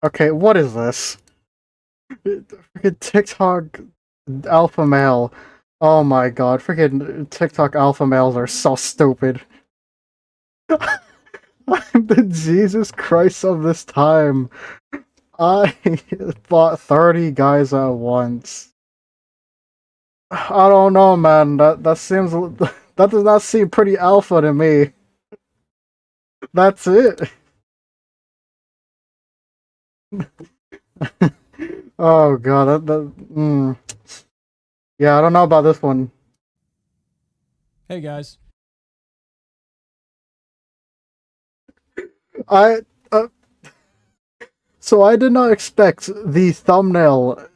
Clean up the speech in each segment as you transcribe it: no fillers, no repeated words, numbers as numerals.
Okay, what is this? Freaking TikTok alpha male. Oh my god, freaking TikTok alpha males are so stupid. I'm the Jesus Christ of this time. I fought 30 guys at once. I don't know, man. That seems that does not seem pretty alpha to me. That's it. Oh god, yeah, I don't know about this one. Hey guys. I so I did not expect the thumbnail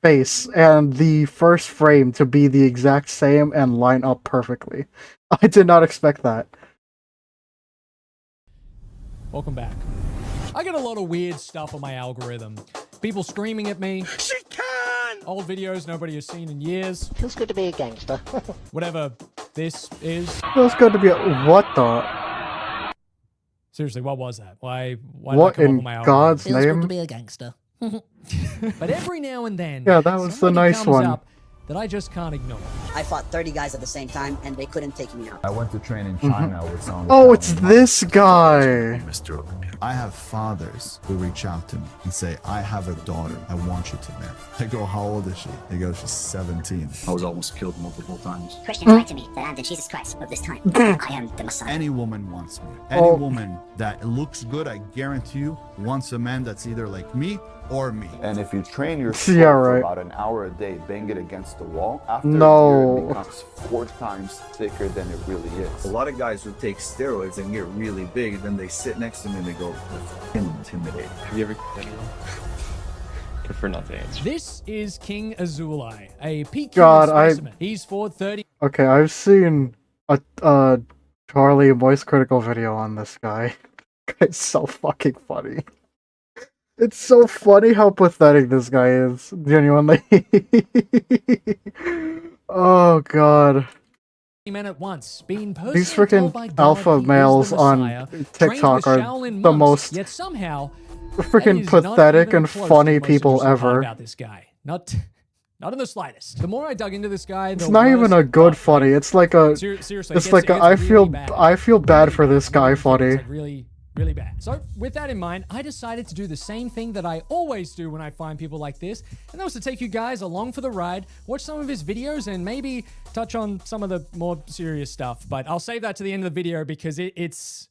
face and the first frame to be the exact same and line up perfectly. I did not expect that. Welcome back. I get a lot of weird stuff on my algorithm. People screaming at me. She can! Old videos nobody has seen in years. Feels good to be a gangster. Whatever this is. Feels good to be what the? Seriously, what was that? Why What did that come up in on my algorithm? God's Feels good name? to be a gangster. But every now and then, Yeah, that was the somebody nice comes one. up that I just can't ignore. I fought 30 guys at the same time, and they couldn't take me out. I went to train in China with some. Oh, it's this guy. I have fathers who reach out to me and say, I have a daughter I want you to marry. I go, how old is she? They go, she's 17. I was almost killed multiple times. Christians lied to me that I'm the Jesus Christ of this time. I am the Messiah. Any woman wants me. Any Oh. woman that looks good, I guarantee you, wants a man that's either like me or me. And if you train your Yeah, sword for right. about an hour a day, bang it against the wall, after No. a year it becomes 4 times thicker than it really is. A lot of guys would take steroids and get really big, then they sit next to me and they go, "That's intimidating." Have you ever killed anyone? Prefer not to answer. This is King Azulai, a peak God, human specimen. He's fought 30 Okay, I've seen a Charlie Voice Critical video on this guy. It's so fucking funny. It's so funny how pathetic this guy is. Genuinely. Oh god. men at once, being personally These told freaking by God alpha he is the males on Messiah, trained TikTok with are Shaolin the monks, most yet somehow freaking that is not pathetic even and close to funny the most people amusing part ever. about this guy. Not in the slightest. The more I dug into this guy, It's not even a good funny. It's like a seriously. it's like a, I feel bad for this guy funny. It's like really bad. So with that in mind, I decided to do the same thing that I always do when I find people like this, and that was to take you guys along for the ride, watch some of his videos, and maybe touch on some of the more serious stuff. But I'll save that to the end of the video because it's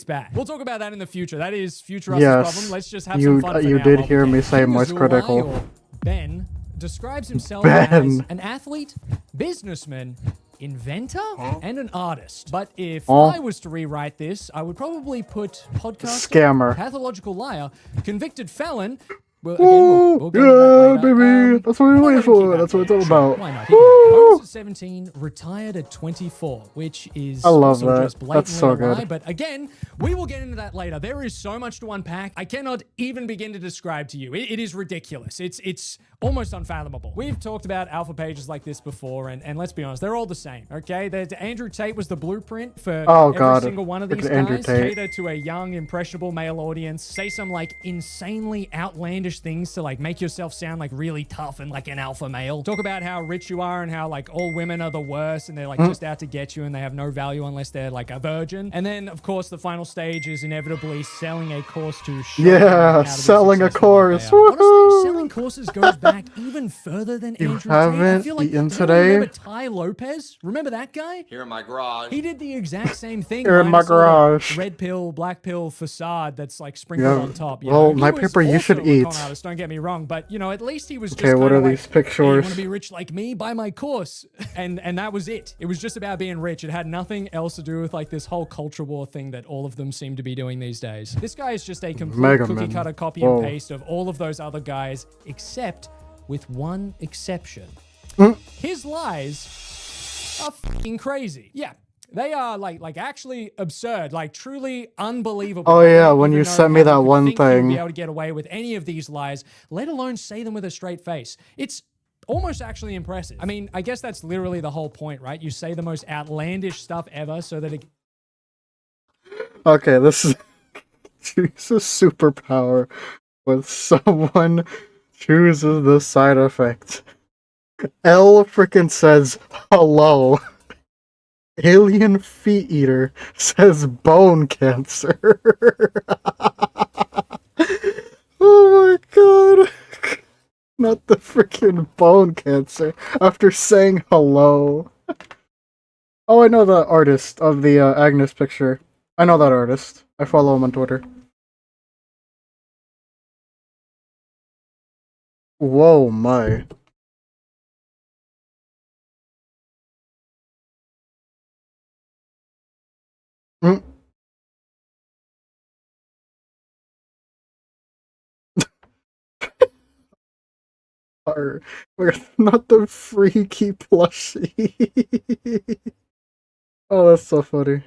bad. We'll talk about that in the future. That is future us's Yes. problem. Let's just have You some fun. For you now did while we hear can. me say King Moist Azulai, Critical. or Ben, describes himself Ben. as an athlete, businessman, inventor, and an artist. But if Oh. I was to rewrite this, I would probably put podcaster, Scammer. pathological liar, convicted felon. Well, again, Woo! we'll get into Yeah, that later. baby! That's what we're I'll waiting let him keep for. that That's what it's there. all Sure, about. why not? He can Woo! post at 17, retired at 24, which is I love also that. just That's so blatantly a lie. good. But again, we will get into that later. There is so much to unpack. I cannot even begin to describe to you. It is ridiculous. It's almost unfathomable. We've talked about alpha pages like this before, and let's be honest, they're all the same, okay? Andrew Tate was the blueprint for Oh, every God. single one of It's these Andrew guys. Tate. Cater to a young, impressionable male audience. Say some, like, insanely outlandish things to, like, make yourself sound, like, really tough and, like, an alpha male. Talk about how rich you are and how, like, all women are the worst and they're, like, just out to get you and they have no value unless they're, like, a virgin. And then, of course, the final stage is inevitably selling a course to show them Yeah, how to be selling a successful like course. they are. Honestly, Woohoo! selling courses goes back even further than You Andrew Tate. I haven't feel like, eaten does anyone remember today? Ty Lopez? Remember that guy? Here in my garage. He did the exact same thing. Here in my minus all the garage. Red pill, black pill facade that's like sprinkled Yeah. on top. You Well, know? He my was paper you also should a con eat. artist, don't get me wrong, but you know, at least he was just Okay, what kinda are like, these "Hey, you pictures? want to be rich like me? Buy my course." And that was it. It was just about being rich. It had nothing else to do with like this whole culture war thing that all of them seem to be doing these days. This guy is just a complete Mega cookie Man. cutter copy Whoa. and paste of all of those other guys, except with one exception. Mm. His lies are fucking crazy. Yeah. They are like actually absurd, like truly unbelievable. Oh, I yeah, don't when even you know sent me how that you could one think you would thing. be able to get away with any of these lies, let alone say them with a straight face. It's almost actually impressive. I mean, I guess that's literally the whole point, right? You say the most outlandish stuff ever so that it Okay, this is choose a superpower when someone chooses the side effect. L freaking says hello. Alien feet eater says bone cancer. Oh my god. Not the freaking bone cancer after saying hello. Oh, I know the artist of the Agnes picture. I know that artist. I follow him on Twitter. Whoa, my. Mm. We're not the freaky plushie. Oh, that's so funny.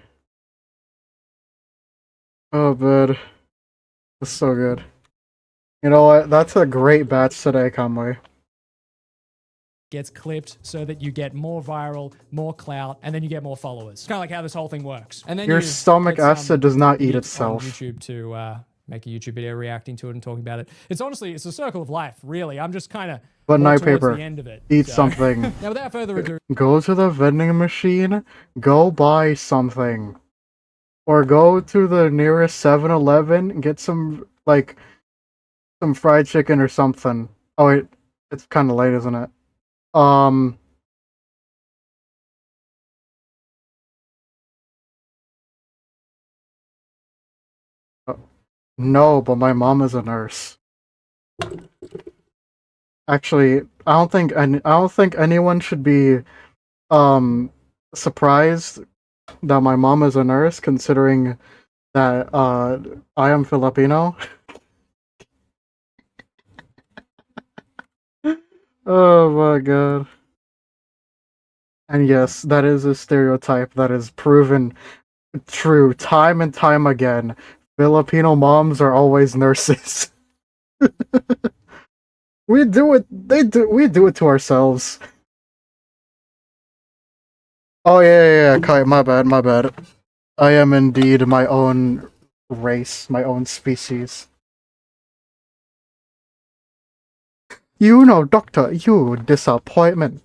Oh, bud. That's so good. You know what? That's a great batch today, Conway. Gets clipped so that you get more viral, more clout, and then you get more followers. Kind of like how this whole thing works. And then Your you stomach get some acid does not eat idiot itself. on YouTube to make a YouTube video reacting to it and talking about it. It's honestly, it's a circle of life, really. I'm just kind of But night towards paper. the end of it. Eat so. something. Now, without further ado, Go to the vending machine. Go buy something. Or go to the nearest 7-Eleven and get some, like, some fried chicken or something. Oh, wait. It's kind of late, isn't it? No, but my mom is a nurse. Actually, I don't think anyone should be surprised that my mom is a nurse, considering that I am Filipino. Oh my god. And yes, that is a stereotype that is proven true time and time again. Filipino moms are always nurses. We do it to ourselves. Oh yeah, Kai, my bad. I am indeed my own race, my own species. You know, doctor, you disappointment.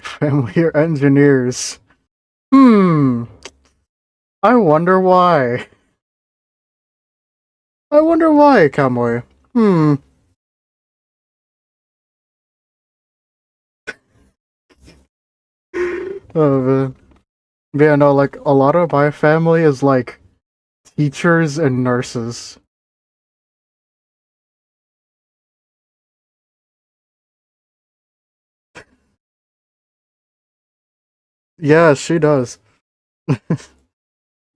Family are engineers. I wonder why. Cowboy. Oh man. Yeah, no, like a lot of my family is like teachers and nurses. Yeah, she does.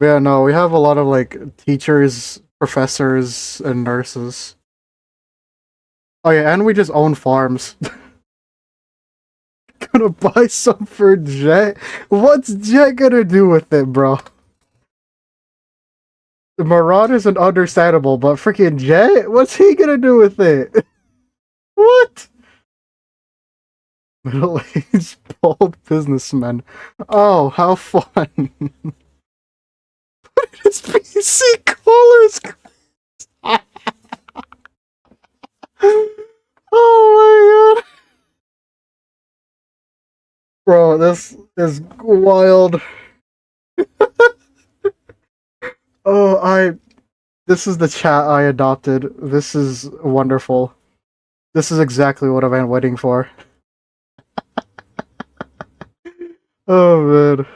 Yeah, no, we have a lot of like teachers, professors, and nurses. Oh yeah, and we just own farms. Gonna buy some for Jet? What's Jet gonna do with it, bro? The Marauders is understandable, but freaking Jet? What's he gonna do with it? What? Middle-aged bald businessman. Oh, how fun. His PC colors. Oh my god. Bro, this is wild. This is the chat I adopted. This is wonderful. This is exactly what I've been waiting for. Oh man.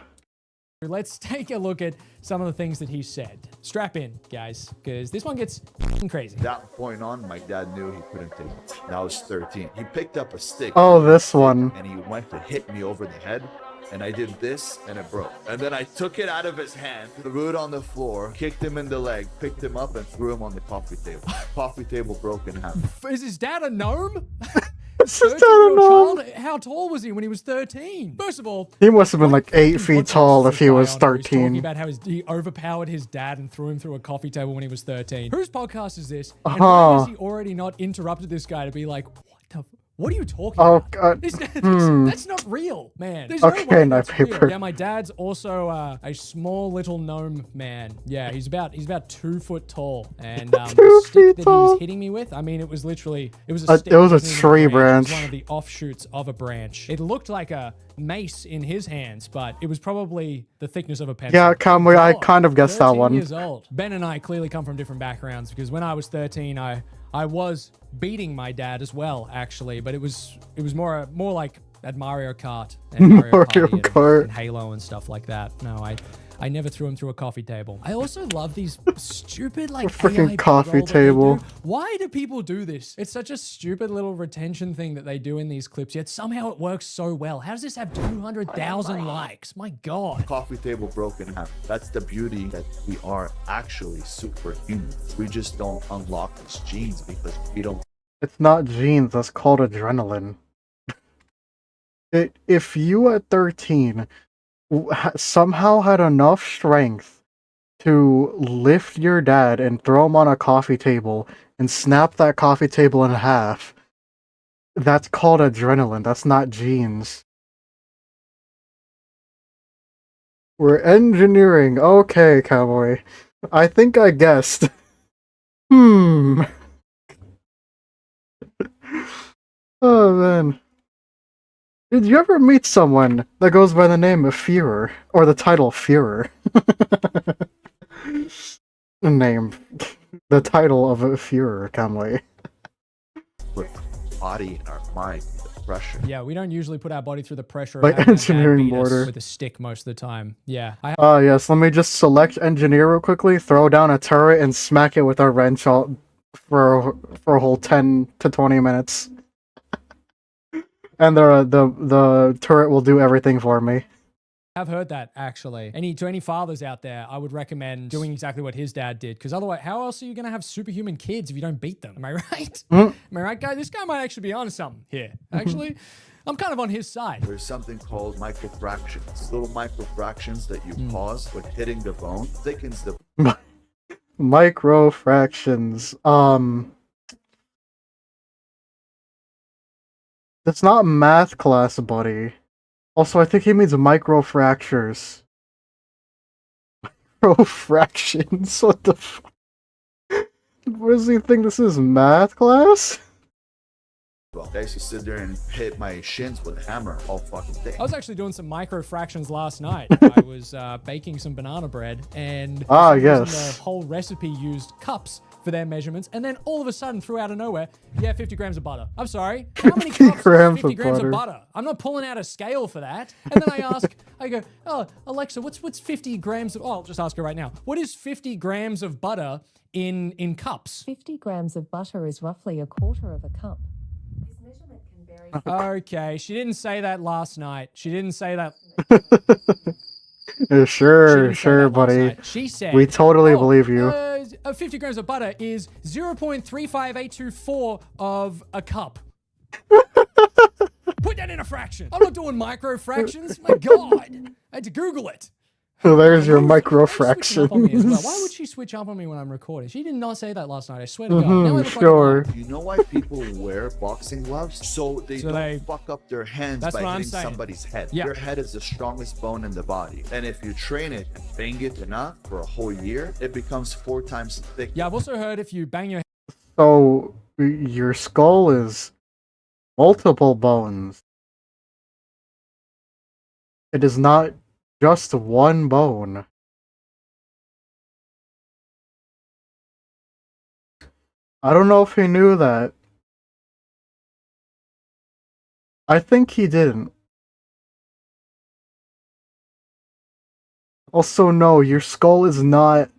let's take a look at some of the things that he said. Strap in, guys, because this one gets f***ing crazy. That point on, my dad knew he couldn't take it. And I was 13. He picked up a stick. Oh, this one. And he went to hit me over the head. And I did this, and it broke. And then I took it out of his hand, threw it on the floor, kicked him in the leg, picked him up, and threw him on the coffee table. Coffee table broke in half. Is his dad a gnome? This is not child? How tall was he when he was 13? First of all, He must have been like 8 feet tall if he was Talking 13. about how he overpowered his dad and threw him through a coffee table when he was 13. Whose podcast is this? And why has he already not interrupted this guy to be like, What are you talking Oh, about? God. That's not real, man. There's Okay, no way no that's real. paper. Yeah, my dad's also a small little gnome man. Yeah, he's about 2 foot tall, and the 2 stick feet that he tall. was hitting me with, I mean, it was literally it was a stick. it was a wasn't even tree It branch. was one of the offshoots of a branch. It looked like a mace in his hands, but it was probably the thickness of a pencil. Yeah, Kamui, I God, kind of guessed that 13 one. years old. Ben and I clearly come from different backgrounds because when I was 13, I was beating my dad as well, actually, but it was more like at Mario Kart and Mario Mario Party Kart. and Halo and stuff like that. No, I never threw him through a coffee table. I also love these stupid like Freaking AI coffee B-roll that they table. do. Why do people do this? It's such a stupid little retention thing that they do in these clips, yet somehow it works so well. How does this have 200,000 likes? My God. Coffee table broken in half. That's the beauty that we are actually superhuman. We just don't unlock these genes because we don't. It's not genes, that's called adrenaline. If you at 13 somehow had enough strength to lift your dad and throw him on a coffee table and snap that coffee table in half, that's called adrenaline, that's not genes. We're engineering. Okay, cowboy. I think I guessed. Oh man. Did you ever meet someone that goes by the name of Führer? Or the title Führer? The name. The title of a Führer, Kamui. Put body in our mind, the pressure. Yeah, we don't usually put our body through the pressure By of having our dad engineering beat us border. with a stick most of the time. Yeah, I Ah, yes, let me just select engineer real quickly, throw down a turret, and smack it with a wrench all for a whole 10 to 20 minutes. And the turret will do everything for me. have heard that actually. To any fathers out there, I would recommend doing exactly what his dad did, because otherwise, how else are you going to have superhuman kids if you don't beat them? Am I right? Am I right, guy? This guy might actually be on something here. Actually, I'm kind of on his side. There's something called microfractions. Little microfractions that you cause when hitting the bone thickens the Microfractions. That's not math class, buddy. Also, I think he means microfractures. Microfractions? What the fuck? What does he think this is, math class? bone. I used to sit there and hit my shins with a hammer all fucking day. I was actually doing some micro fractions last night. I was baking some banana bread, and for some reason yes. the whole recipe used cups for their measurements, and then all of a sudden, through out of nowhere, 50 grams of butter. I'm sorry, how many 50 cups is grams 50 of grams butter. of butter? I'm not pulling out a scale for that. And then I go, oh, Alexa, what's 50 grams of, oh, I'll just ask her right now. What is 50 grams of butter in cups? 50 grams of butter is roughly a quarter of a cup. This measurement can vary. Okay, she didn't say that last night. She didn't say that. Yeah, She sure, didn't say sure, that last buddy. night. She said, We totally believe you. 50 grams of butter is 0.35824 of a cup. Put that in a fraction. I'm not doing micro fractions. My God. I had to Google it. So there's your Why would she switch up on me as well? microfractions. Why would she switch up on me when I'm recording? She did not say that last night. I swear to God. Now I look like a Sure. liar. You know why people wear boxing gloves? So they don't fuck up their hands That's by what I'm hitting saying. somebody's head. Yeah. Your head is the strongest bone in the body. And if you train it and bang it enough for a whole year, it becomes 4 times thick. Yeah, I've also heard if you bang your So your skull is multiple bones. It is not just one bone. I don't know if he knew that. I think he didn't. Also, no, your skull is not.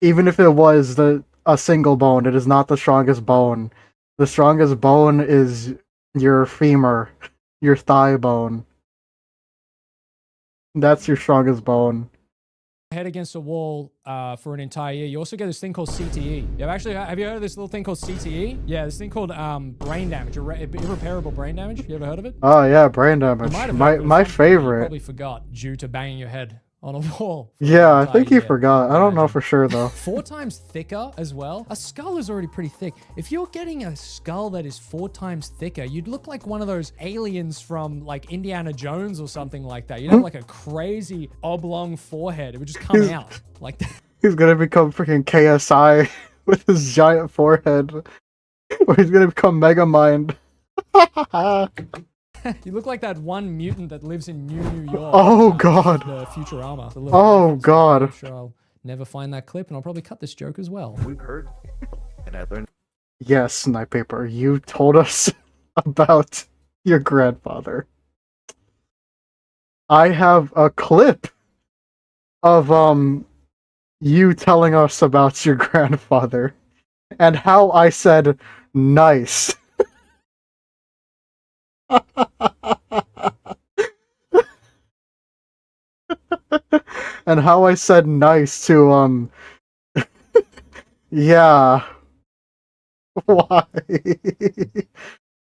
Even if it was a single bone, it is not the strongest bone. The strongest bone is your femur, your thigh bone. That's your strongest bone. head against a wall for an entire year, you also get this thing called CTE. Have you heard of this little thing called CTE? Yeah, this thing called brain damage, irreparable brain damage. You ever heard of it? Oh yeah, brain damage. You might have heard of it, My but you favorite. probably forgot due to banging your head on a wall. for Yeah, an I think he entire year. forgot. I don't know Imagine. for sure though. 4 times thicker as well. A skull is already pretty thick. If you're getting a skull that is 4 times thicker, you'd look like one of those aliens from like Indiana Jones or something like that. You'd have like a crazy oblong forehead. It would just come out like that. He's gonna become freaking KSI with his giant forehead. Or he's gonna become Megamind. You look like that one mutant that lives in New York. Oh, God. The Futurama. The little Oh, reference. God. I'm sure I'll never find that clip, and I'll probably cut this joke as well. We've heard, and I learned Yes, Snipe Paper, you told us about your grandfather. I have a clip of you telling us about your grandfather and how I said nice. And how I said nice to yeah. Why?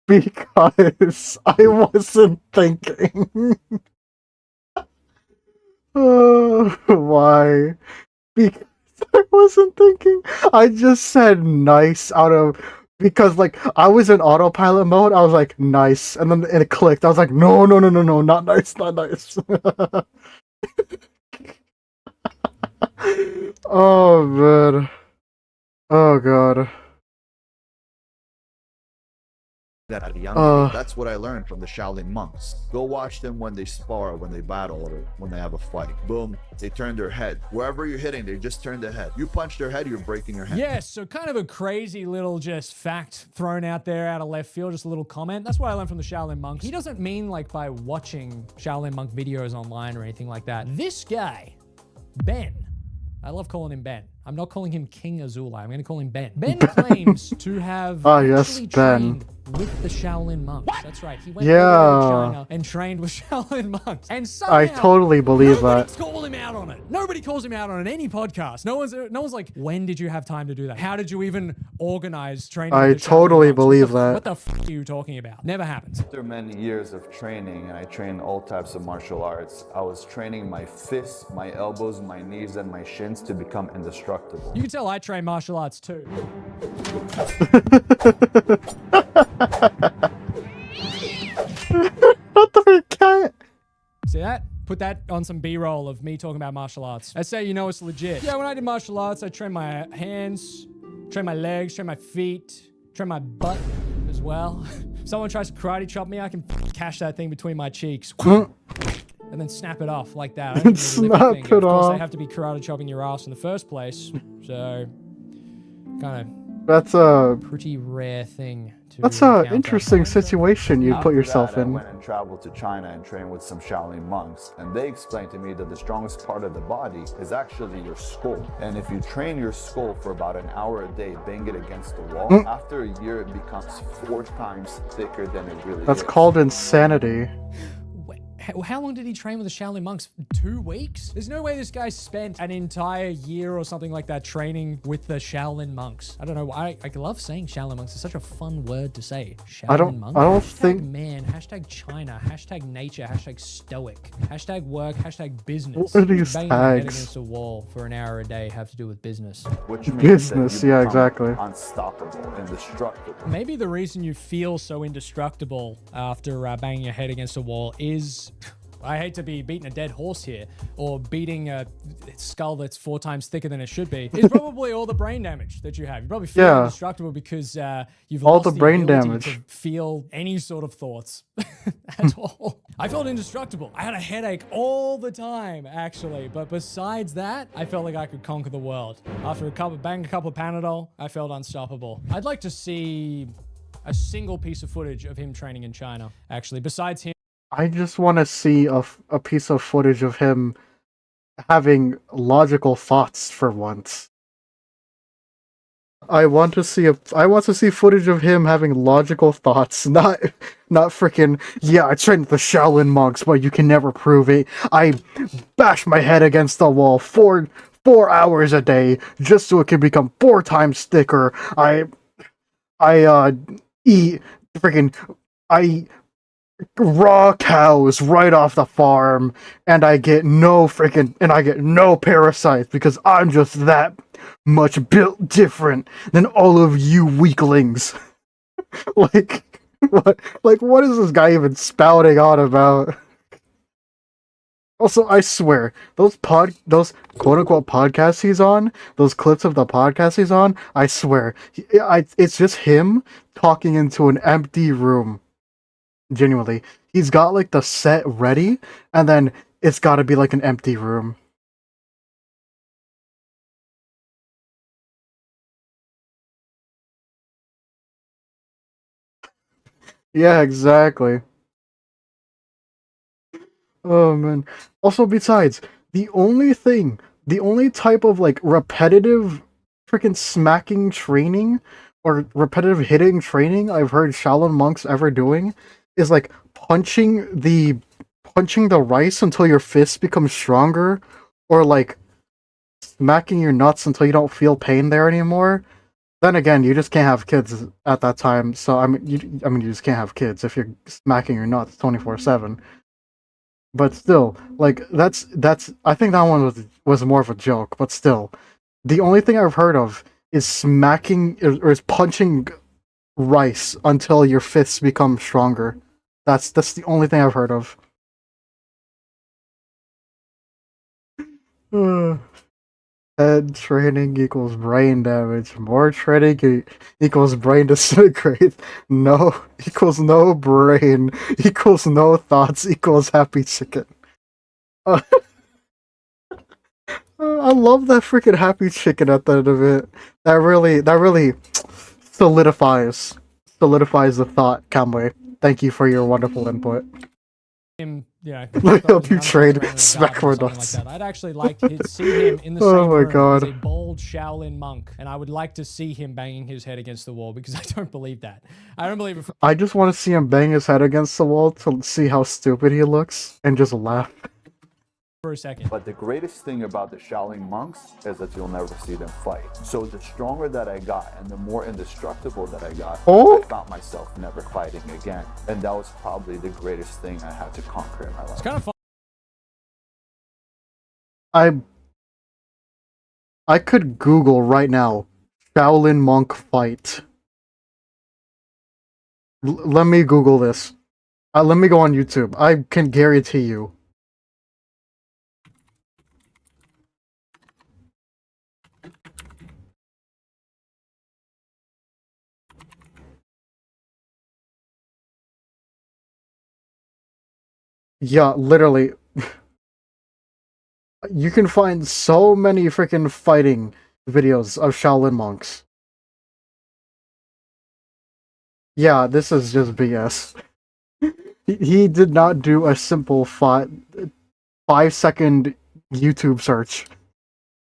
Because I wasn't thinking. Why? Because I wasn't thinking. I just said nice out of because like I was in autopilot mode. I was like nice, and then it clicked. I was like no, not nice, not nice. Oh man. Oh god. that at a young Uh. age. That's what I learned from the Shaolin monks. Go watch them when they spar, when they battle, or when they have a fight. Boom, they turn their head. Wherever you're hitting, they just turn their head. You punch their head, you're breaking your hand. Yes, so kind of a crazy little just fact thrown out there out of left field, just a little comment. That's what I learned from the Shaolin monks. He doesn't mean like by watching Shaolin monk videos online or anything like that. This guy, Ben, I love calling him Ben. I'm not calling him King Azula. I'm going to call him Ben. Ben claims to have yes, actually Ben. trained with the Shaolin monks. That's right. He went Yeah. over to China and trained with Shaolin monks. And somehow, I totally believe nobody's that. call him out on it. Nobody calls him out on it. Any podcast. No one's like, when did you have time to do that? How did you even organize training? I with the Shaolin totally monks? believe what that. What the f are you talking about? Never happens. After many years of training, and I trained all types of martial arts, I was training my fists, my elbows, my knees, and my shins to become indestructible. You can tell I train martial arts too. What the cat? See that? Put that on some B-roll of me talking about martial arts. Let's say you know it's legit. Yeah, when I did martial arts, I trained my hands, trained my legs, trained my feet, trained my butt as well. If someone tries to karate chop me, I can cash that thing between my cheeks. And then snap it off like that. I don't think it's a living Snap thing. it Of course, off. they have to be karate chopping your ass in the first place. So, kind That's a of pretty rare thing to that's a encounter. interesting situation you put After yourself that, I in. went and traveled to China and trained with some Shaolin monks, and they explained to me that the strongest part of the body is actually your skull. And if you train your skull for about an hour a day, bang it against the wall, after a year it becomes 4 times thicker than it really That's is. called insanity. Wait, how long did he train with the Shaolin monks? 2 weeks? There's no way this guy spent an entire year or something like that training with the Shaolin monks. I don't know. I love saying Shaolin monks. It's such a fun word to say. Shaolin monks. I don't Hashtag think- man. Hashtag China. Hashtag nature. Hashtag stoic. Hashtag work. Hashtag business. What are these Banging your head tags? against a wall for an hour a day have to do with business. Which means Business, that you yeah, become exactly. unstoppable, indestructible. Maybe the reason you feel so indestructible after banging your head against a wall is, I hate to be beating a dead horse here, or beating a skull that's 4 times thicker than it should be, is probably all the brain damage that you have. You probably feel Yeah. indestructible because you've All lost the brain ability damage. to feel any sort of thoughts at all. I felt indestructible. I had a headache all the time, actually. But besides that, I felt like I could conquer the world. After bang a couple of Panadol, I felt unstoppable. I'd like to see a single piece of footage of him training in China, actually, besides him. I just want to see a piece of footage of him having logical thoughts for once. I want to see footage of him having logical thoughts, not freaking, yeah, I trained with the Shaolin monks, but you can never prove it. I bash my head against the wall 4 hours a day just so it can become 4 times thicker. I eat freaking, I raw cows right off the farm, and I get no parasites because I'm just that much built different than all of you weaklings. like what is this guy even spouting on about? Also, I swear, those quote unquote podcasts he's on, those clips of the podcast he's on, I swear, it's just him talking into an empty room. Genuinely. He's got like the set ready, and then it's gotta be like an empty room. Yeah, exactly. Oh man. Also, besides, the only type of like repetitive freaking smacking training or repetitive hitting training I've heard Shaolin monks ever doing is like punching the rice until your fists become stronger, or like smacking your nuts until you don't feel pain there anymore. Then again, you just can't have kids at that time. So I mean, you just can't have kids if you're smacking your nuts 24/7. But still, like that's I think that one was more of a joke. But still, the only thing I've heard of is smacking or is punching rice until your fists become stronger. That's the only thing I've heard of. Head training equals brain damage. More training equals brain disintegrate. No equals no brain. Equals no thoughts. Equals happy chicken. I love that freaking happy chicken at the end of it. That really solidifies the thought, Kamwe. Thank you for your wonderful input. Him, Help you train smack smack for like nuts. that. I'd actually like to see him in the Oh same my room God. as a bald Shaolin monk, and I would like to see him banging his head against the wall because I don't believe that. I don't believe it. I just want to see him bang his head against the wall to see how stupid he looks and just laugh. For a second. But the greatest thing about the Shaolin monks is that you'll never see them fight. So the stronger that I got and the more indestructible that I got, Oh? I found myself never fighting again. And that was probably the greatest thing I had to conquer in my life. It's kind of fun. I could Google right now Shaolin monk fight. Let me Google this. Let me go on YouTube. I can guarantee you. Yeah, literally. You can find so many freaking fighting videos of Shaolin monks. Yeah, this is just BS. He did not do a simple 5-second YouTube search.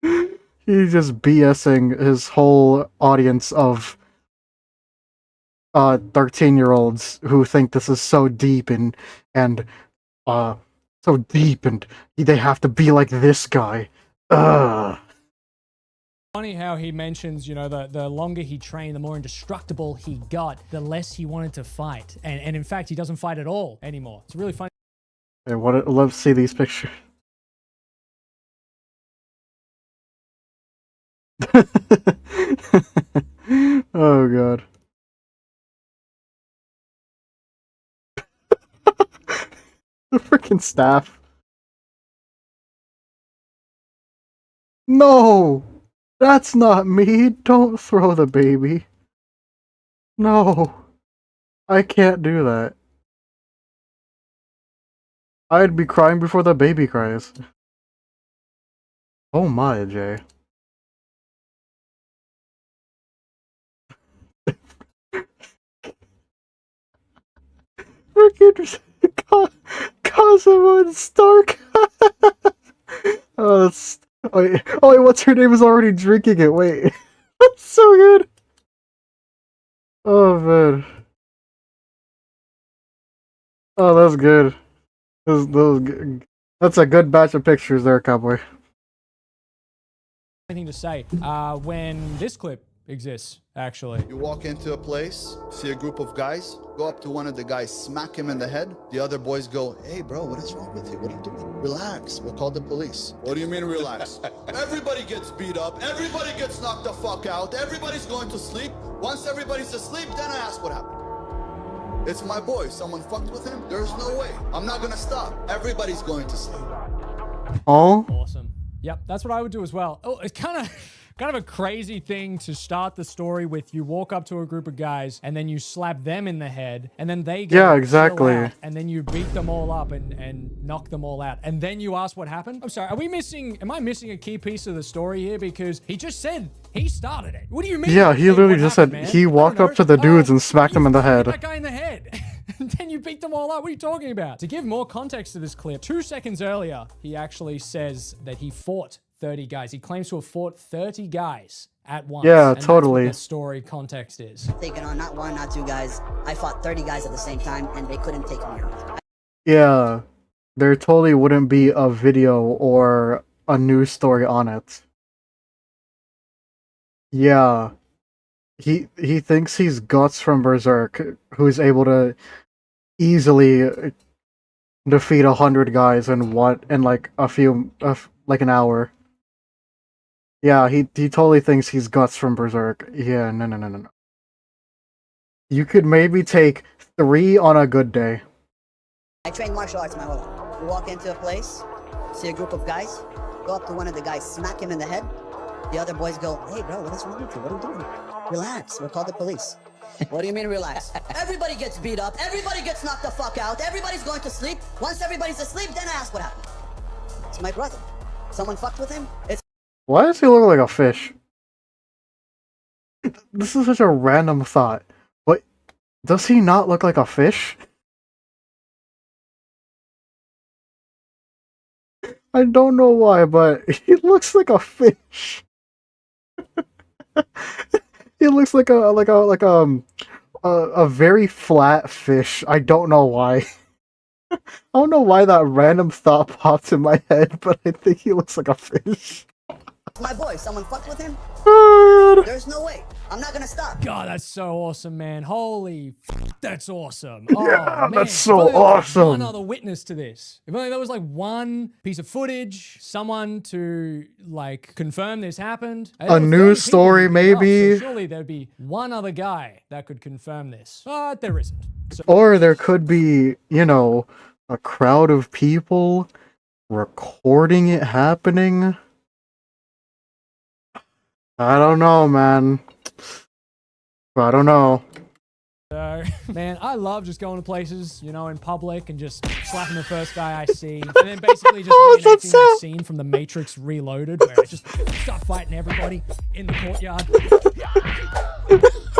He's just BSing his whole audience of 13-year-olds who think this is so deep and so deep and they have to be like this guy. Ugh. Funny how he mentions, the longer he trained, the more indestructible he got, the less he wanted to fight. And in fact, he doesn't fight at all anymore. It's really funny. Hey, let's see these pictures. Oh god. The freaking staff. No! That's not me! Don't throw the baby. No. I can't do that. I'd be crying before the baby cries. Oh my, Jay. Freaking Cosmo and Stark. Oh, that's. Oh, wait, what's her name is already drinking it. Wait. That's so good. Oh, man. Oh, that's good. That's a good batch of pictures there, Cowboy. Anything to say when this clip exists, actually. You walk into a place, see a group of guys, go up to one of the guys, smack him in the head. The other boys go, hey bro, what is wrong with you? What are you doing? Relax, we'll call the police. What do you mean relax? Everybody gets beat up, everybody gets knocked the fuck out, everybody's going to sleep. Once everybody's asleep, then I ask what happened. It's my boy, someone fucked with him? There's no way. I'm not gonna stop. Everybody's going to sleep. Oh, Awesome. Yep, that's what I would do as well. Oh, it's kind of a crazy thing to start the story with. You walk up to a group of guys and then you slap them in the head and then they get Yeah, chill exactly. out, and then you beat them all up and knock them all out. And then you ask what happened. I'm sorry, am I missing a key piece of the story here? Because he just said he started it. What do you mean? yeah, he Hey, literally what just happened, said man? he I walked don't up to the know. dudes and smacked him in the You head. that guy in the head. And then you beat them all up. What are you talking about? To give more context to this clip, 2 seconds earlier, he actually says that he fought 30 guys. He claims to have fought 30 guys at once. Yeah, and that's totally. what the story context is. Taking on not one, not two guys. I fought 30 guys at the same time, and they couldn't take me out. Yeah, there totally wouldn't be a video or a news story on it. Yeah. He thinks he's Guts from Berserk, who's able to easily defeat 100 guys in like like an hour. Yeah, he totally thinks he's Guts from Berserk. Yeah, no. You could maybe take 3 on a good day. I trained martial arts my whole life. You walk into a place, see a group of guys, go up to one of the guys, smack him in the head. The other boys go, hey bro, what is wrong with you? What are you doing? Relax, we'll call the police. What do you mean relax? Everybody gets beat up, everybody gets knocked the fuck out, everybody's going to sleep. Once everybody's asleep, then I ask what happened. It's my brother. Someone fucked with him? It's Why does he look like a fish? This is such a random thought. But does he not look like a fish? I don't know why, but he looks like a fish. He looks like a very flat fish. I don't know why. I don't know why that random thought popped in my head, but I think he looks like a fish. my boy. Someone fucked with him? Oh, God. There's no way. I'm not gonna stop. God, that's so awesome, man. Holy that's awesome. Yeah, Oh, man. that's so If only there was awesome. One other witness to this. If only there was like one piece of footage, someone to like confirm this happened. A There were 30 news people story, who beat up, maybe. so surely there'd be one other guy that could confirm this. But there isn't. So Or there could be, you know, a crowd of people recording it happening. I don't know, man. I don't know. man, I love just going to places, you know, in public and just slapping the first guy I see. And then basically just Oh, reenacting that's that so- scene from The Matrix Reloaded where I just start fighting everybody in the courtyard.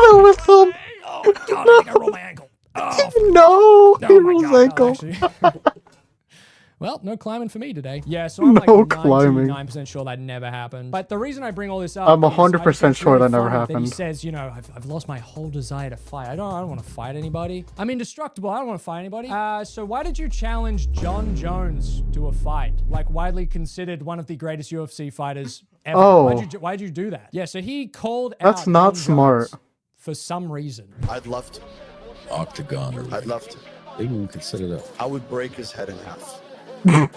Oh, with him. Oh, God, I think I rolled my ankle. Oh, No, he oh my was God, no, ankle. actually. Well, no climbing for me today. Yeah, so I'm No like climbing. 99% sure that never happened. But the reason I bring all this up I'm is 100% I think it's sure really that never funny happened. he says, you know, I've lost my whole desire to fight. I don't want to fight anybody. I'm indestructible. I don't want to fight anybody. So why did you challenge John Jones to a fight? Like widely considered one of the greatest UFC fighters ever. Oh. Why'd you do that? Yeah, so he called That's out not John smart. Jones for some reason. I'd love to. Octagon or I'd love to. maybe we could set it up. I would break his head in half. I'm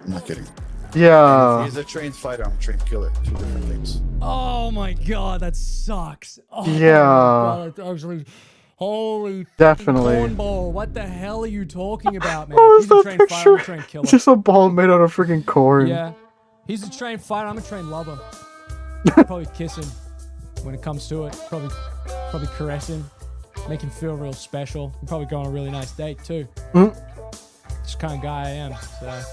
not kidding. Yeah. He's a trained fighter. I'm a trained killer. Two different things. Oh my God, that sucks. Oh Yeah. my God, that's actually, holy Definitely. cornball. What the hell are you talking about, man? Oh, is He's a that trained fighter, I'm a picture? trained killer. It's just a ball made out of freaking corn. Yeah, he's a trained fighter. I'm a trained lover. Probably kiss him when it comes to it. Probably caress him, make him feel real special. And probably go on a really nice date too. Just the kind of guy I am. So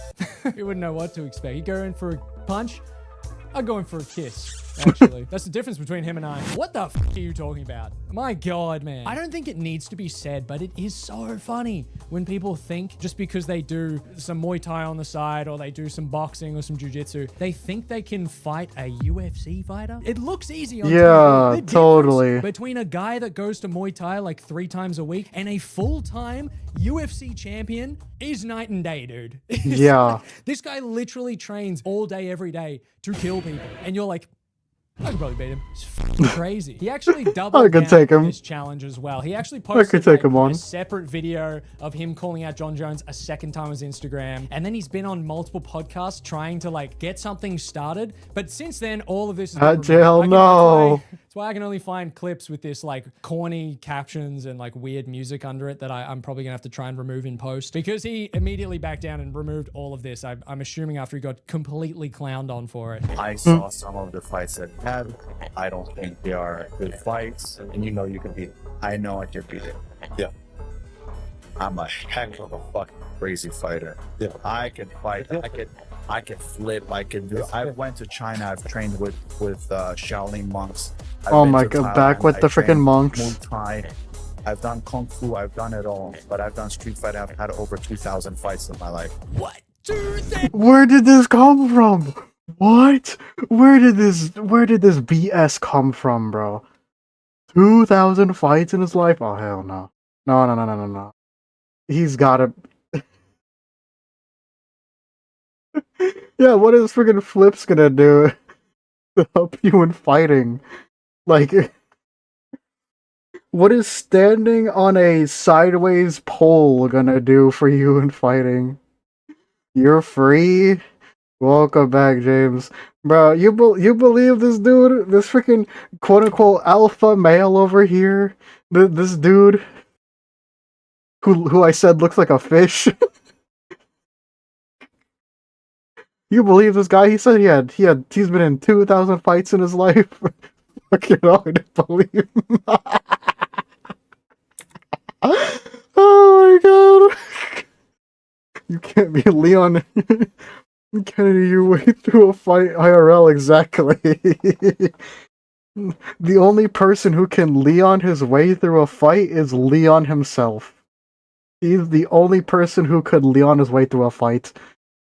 you wouldn't know what to expect. You go in for a punch, I'd go in for a kiss. Actually, that's the difference between him and I. What the f are you talking about? My God, man. I don't think it needs to be said, but it is so funny when people think just because they do some Muay Thai on the side or they do some boxing or some jiu-jitsu, they think they can fight a UFC fighter. It looks easy on Yeah, TV. The difference totally. between a guy that goes to Muay Thai like 3 times a week and a full-time UFC champion is night and day, dude. It's Yeah. like, this guy literally trains all day, every day to kill people. And you're like, I could probably beat him. It's fucking crazy. He actually doubled I could down take him. this challenge as well. He actually posted could take him on. a separate video of him calling out John Jones a second time on his Instagram. And then he's been on multiple podcasts trying to like get something started. But since then, all of this is jail, no. That's why I can only find clips with this like corny captions and like weird music under it that I'm probably gonna have to try and remove in post, because he immediately backed down and removed all of this. I'm assuming after he got completely clowned on for it. I saw some of the fights that he had. I don't think they are good fights, and you know you can beat it. I know I can beat it. Yeah. I'm a heck of a fucking crazy fighter. Yeah. I can fight. I can flip. I can do. I went to China. I've trained with Shaolin monks. Oh my god, back with the freaking monks. Muay Thai. I've done Kung Fu. I've done it all. But I've done Street Fight. I've had over 2,000 fights in my life. What? 2,000? Where did this come from? What? Where did this BS come from, bro? 2,000 fights in his life? Oh hell no. No. He's gotta. Yeah, what is freaking Flips gonna do to help you in fighting? Like, what is standing on a sideways pole gonna do for you in fighting? You're free? Welcome back, James. Bro, you believe this dude? This freaking quote-unquote alpha male over here? This dude who I said looks like a fish? You believe this guy? He said he's been in 2,000 fights in his life. Fucking hell, I didn't believe him. Oh my god. You can't be Leon Kennedy your way through a fight IRL, exactly. The only person who can Leon his way through a fight is Leon himself. He's the only person who could Leon his way through a fight.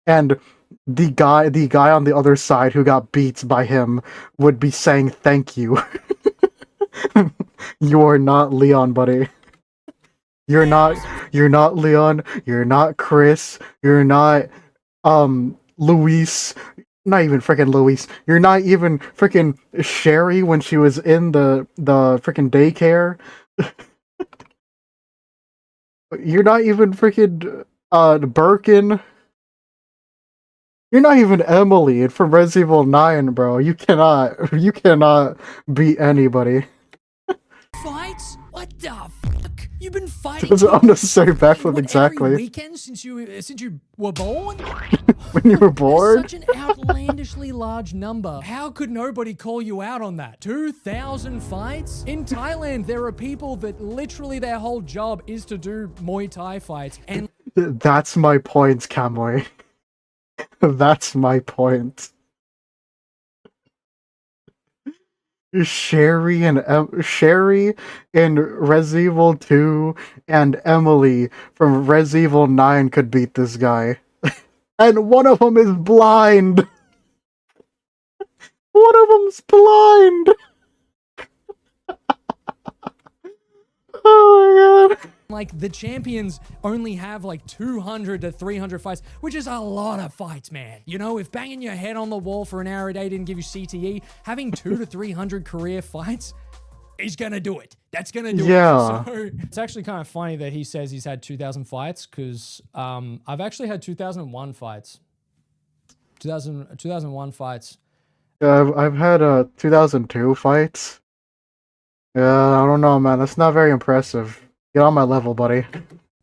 And the guy on the other side who got beat by him would be saying thank you. You're not Leon, buddy. You're not Leon, you're not Chris, you're not Luis, not even freaking Luis. You're not even freaking Sherry when she was in the freaking daycare. You're not even freaking Birkin. You're not even Emily from Resident Evil 9, bro. You cannot beat anybody. Fights? What the fuck? You've been fighting. It's an unnecessary backflip, exactly. Every weekend since you were born? When you were born? Such an outlandishly large number. How could nobody call you out on that? 2,000 fights? In Thailand, there are people that literally their whole job is to do Muay Thai fights. And that's my point, Kamui. That's my point. Sherry in Resident Evil 2 and Emily from Resident Evil 9 could beat this guy. And one of them is blind! One of them's blind! Oh my god. like the champions only have like 200 to 300 fights, which is a lot of fights, man. You know, if banging your head on the wall for an hour a day didn't give you CTE, having 200 to 300 career fights is gonna do it. That's gonna do it. So it's actually kind of funny that he says he's had 2,000 fights, because I've actually had 2001 fights. 2001 fights. Yeah, I've had 2002 fights. Yeah, I don't know, man. That's not very impressive. Get on my level, buddy.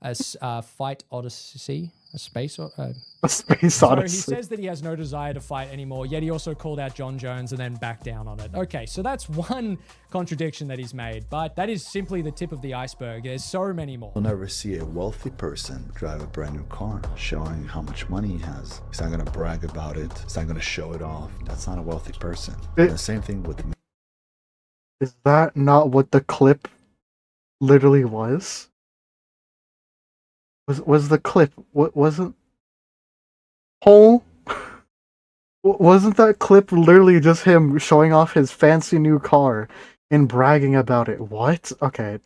As Fight Odyssey, a space a space so odyssey. He says that he has no desire to fight anymore, yet he also called out John Jones and then backed down on it. Okay, so that's one contradiction that he's made, but that is simply the tip of the iceberg. There's so many more. You'll never see a wealthy person drive a brand new car showing how much money he has. He's not going to brag about it. He's not going to show it off. That's not a wealthy person. And the same thing with me. Is that not what the clip literally was? Was the clip, what wasn't wasn't that clip literally just him showing off his fancy new car and bragging about it? What? Okay.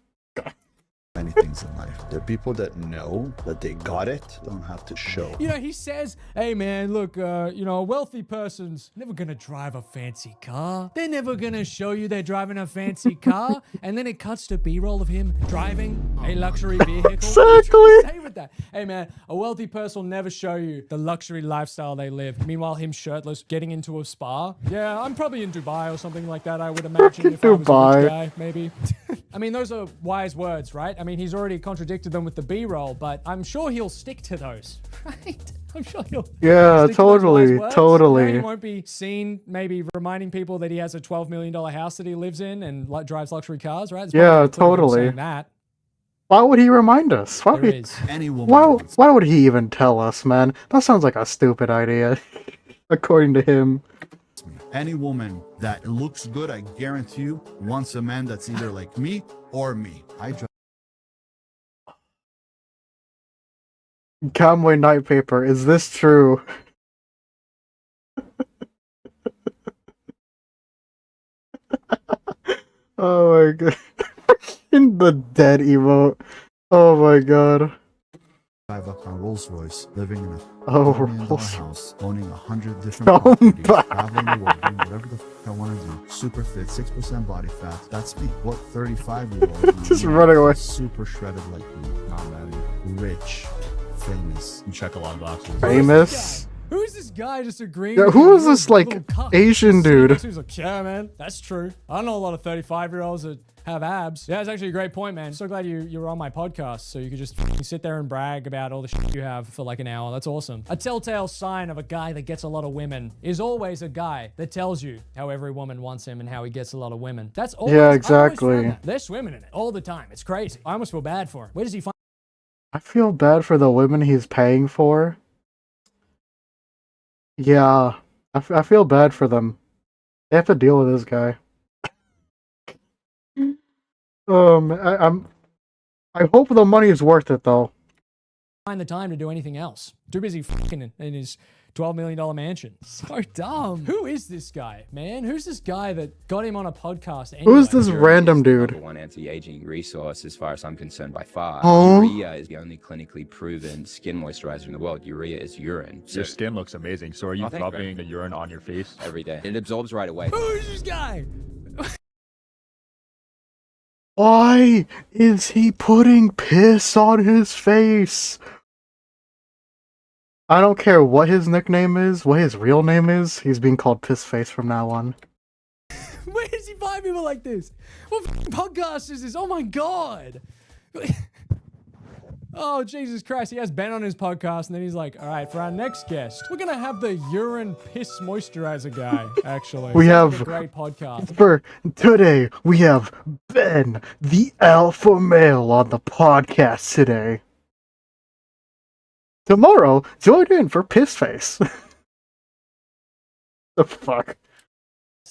many things in life. There are people that know that they got it, don't have to show. You know, he says, hey man, look, you know, a wealthy person's never gonna drive a fancy car. They're never gonna show you they're driving a fancy car. And then it cuts to B-roll of him driving a luxury vehicle. Exactly. What are you trying to say with that? Hey man, a wealthy person will never show you the luxury lifestyle they live. Meanwhile, him shirtless, getting into a spa. Yeah, I'm probably in Dubai or something like that, I would imagine, if I was a Dubai. rich guy, maybe. I mean, those are wise words, right? I mean, he's already contradicted them with the B-roll, but I'm sure he'll stick to those, right? I'm sure he'll Yeah, stick to those totally, wise words. totally. You know, he won't be seen maybe reminding people that he has a $12 million house that he lives in and drives luxury cars, right? There's probably Yeah, no point in him totally. saying that. Why would he remind us? Why There would, is. Any woman wants why would he even tell us, man? That sounds like a stupid idea, according to him. me. Any woman that looks good, I guarantee you, wants a man that's either like me or me. I drive Camway Night Paper, is this true? Oh my god. In the dead emote. Oh my god. a Rolls Royce, living in a Oh, $1 million Rolls- house, owning 100 different Oh properties, my- traveling the world, doing whatever the fuck I want to do. Super fit, 6% body fat. That's me. What 35-year-old? Just running away. Super shredded like me. Nah, man. Rich, famous. You check a lot of boxes. Famous? Who is this guy just agreeing? Yeah, with who you? is this, Little like, cuck. Asian dude? He was like, yeah, man, that's true. I know a lot of 35-year-olds that have abs. Yeah, it's actually a great point, man. So glad you were on my podcast so you could just sit there and brag about all the shit you have for like an hour. That's awesome. A telltale sign of a guy that gets a lot of women is always a guy that tells you how every woman wants him and how he gets a lot of women. That's always, Yeah, I've always exactly. found that. They're swimming in it all the time. It's crazy. I almost feel bad for him. Where does he find? I feel bad for the women he's paying for. Yeah, I feel bad for them. They have to deal with this guy. I hope the money is worth it though. Find the time to do anything else. Too busy fucking in his $12 million mansion. So dumb. Who is this guy, man? Who's this guy that got him on a podcast? Anyway? Who's this random dude? Number one anti-aging resource, as far as I'm concerned, by far. Oh. Urea is the only clinically proven skin moisturizer in the world. Urea is urine. So Your skin looks amazing. So are you Oh, thank you, rubbing the urine on your face? every day. It absorbs right away. Who is this guy? Why is he putting piss on his face? I don't care what his nickname is, what his real name is. He's being called Piss Face from now on. Where does he find people like this? What fucking podcast is this? Oh my god. Oh, Jesus Christ. He has Ben on his podcast, and then he's like, all right, for our next guest, we're going to have the urine piss moisturizer guy, actually. We Sounds have- like a great podcast. For today, we have Ben, the alpha male, on the podcast today. Tomorrow, join in for Piss Face. The fuck?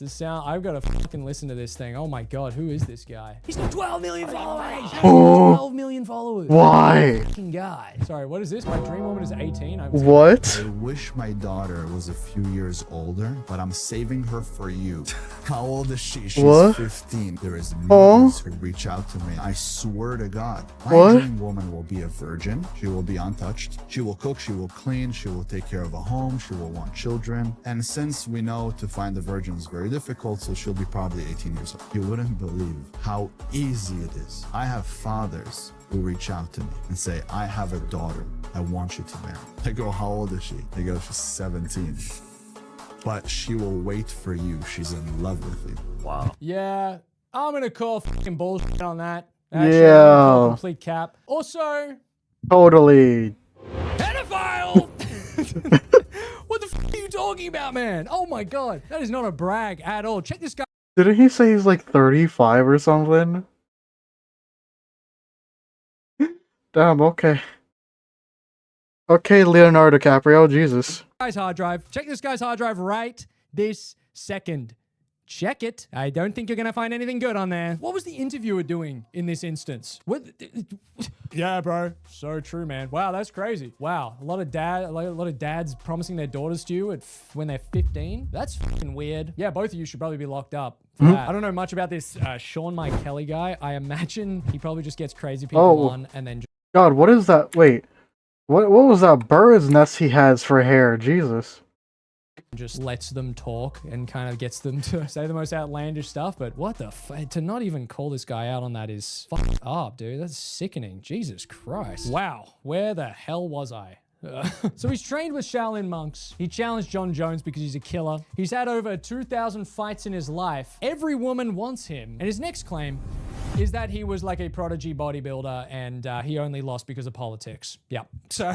This sound, I've got to fucking listen to this thing. Oh my god, who is this guy? He's got 12 million followers! Oh. 12 million followers! Why? Fucking guy. Sorry, what is this? My dream woman is 18? What? I wish my daughter was a few years older, but I'm saving her for you. How old is she? She's What? 15. There is Oh. mothers who reach out to me. I swear to God. My What? dream woman will be a virgin. She will be untouched. She will cook. She will clean. She will take care of a home. She will want children. And since we know to find a virgin is very difficult, so she'll be probably 18 years old. You wouldn't believe how easy it is. I have fathers who reach out to me and say, I have a daughter I want you to marry. I go, how old is she? They go, she's 17. But she will wait for you. She's in love with you. Wow. Yeah, I'm gonna call fucking bullshit on that. Yeah. I'm gonna call complete cap. Also, Totally. pedophile! What the fuck are you talking about, man? Oh my god, that is not a brag at all. Check this guy. Didn't he say he's like 35 or something? Damn, okay. Okay, Leonardo DiCaprio, Jesus. Guy's hard drive. Check this guy's hard drive right this second. Check it. I don't think you're gonna find anything good on there. What was the interviewer doing in this instance? What? Yeah, bro. So true, man. Wow, that's crazy. Wow, a lot of dads promising their daughters to you when they're 15. That's fucking weird. Yeah, both of you should probably be locked up for that. I don't know much about this Sean Mike Kelly guy. I imagine he probably just gets crazy people on and then God, what is that? Wait, what was that bird's nest he has for hair? Jesus. just lets them talk and kind of gets them to say the most outlandish stuff. But what the to not even call this guy out on that is fucked up, dude. That's sickening. Jesus Christ. Wow. Where the hell was I? So he's trained with Shaolin monks. He challenged John Jones because he's a killer. He's had over 2,000 fights in his life. Every woman wants him. And his next claim is that he was like a prodigy bodybuilder and he only lost because of politics. Yeah. So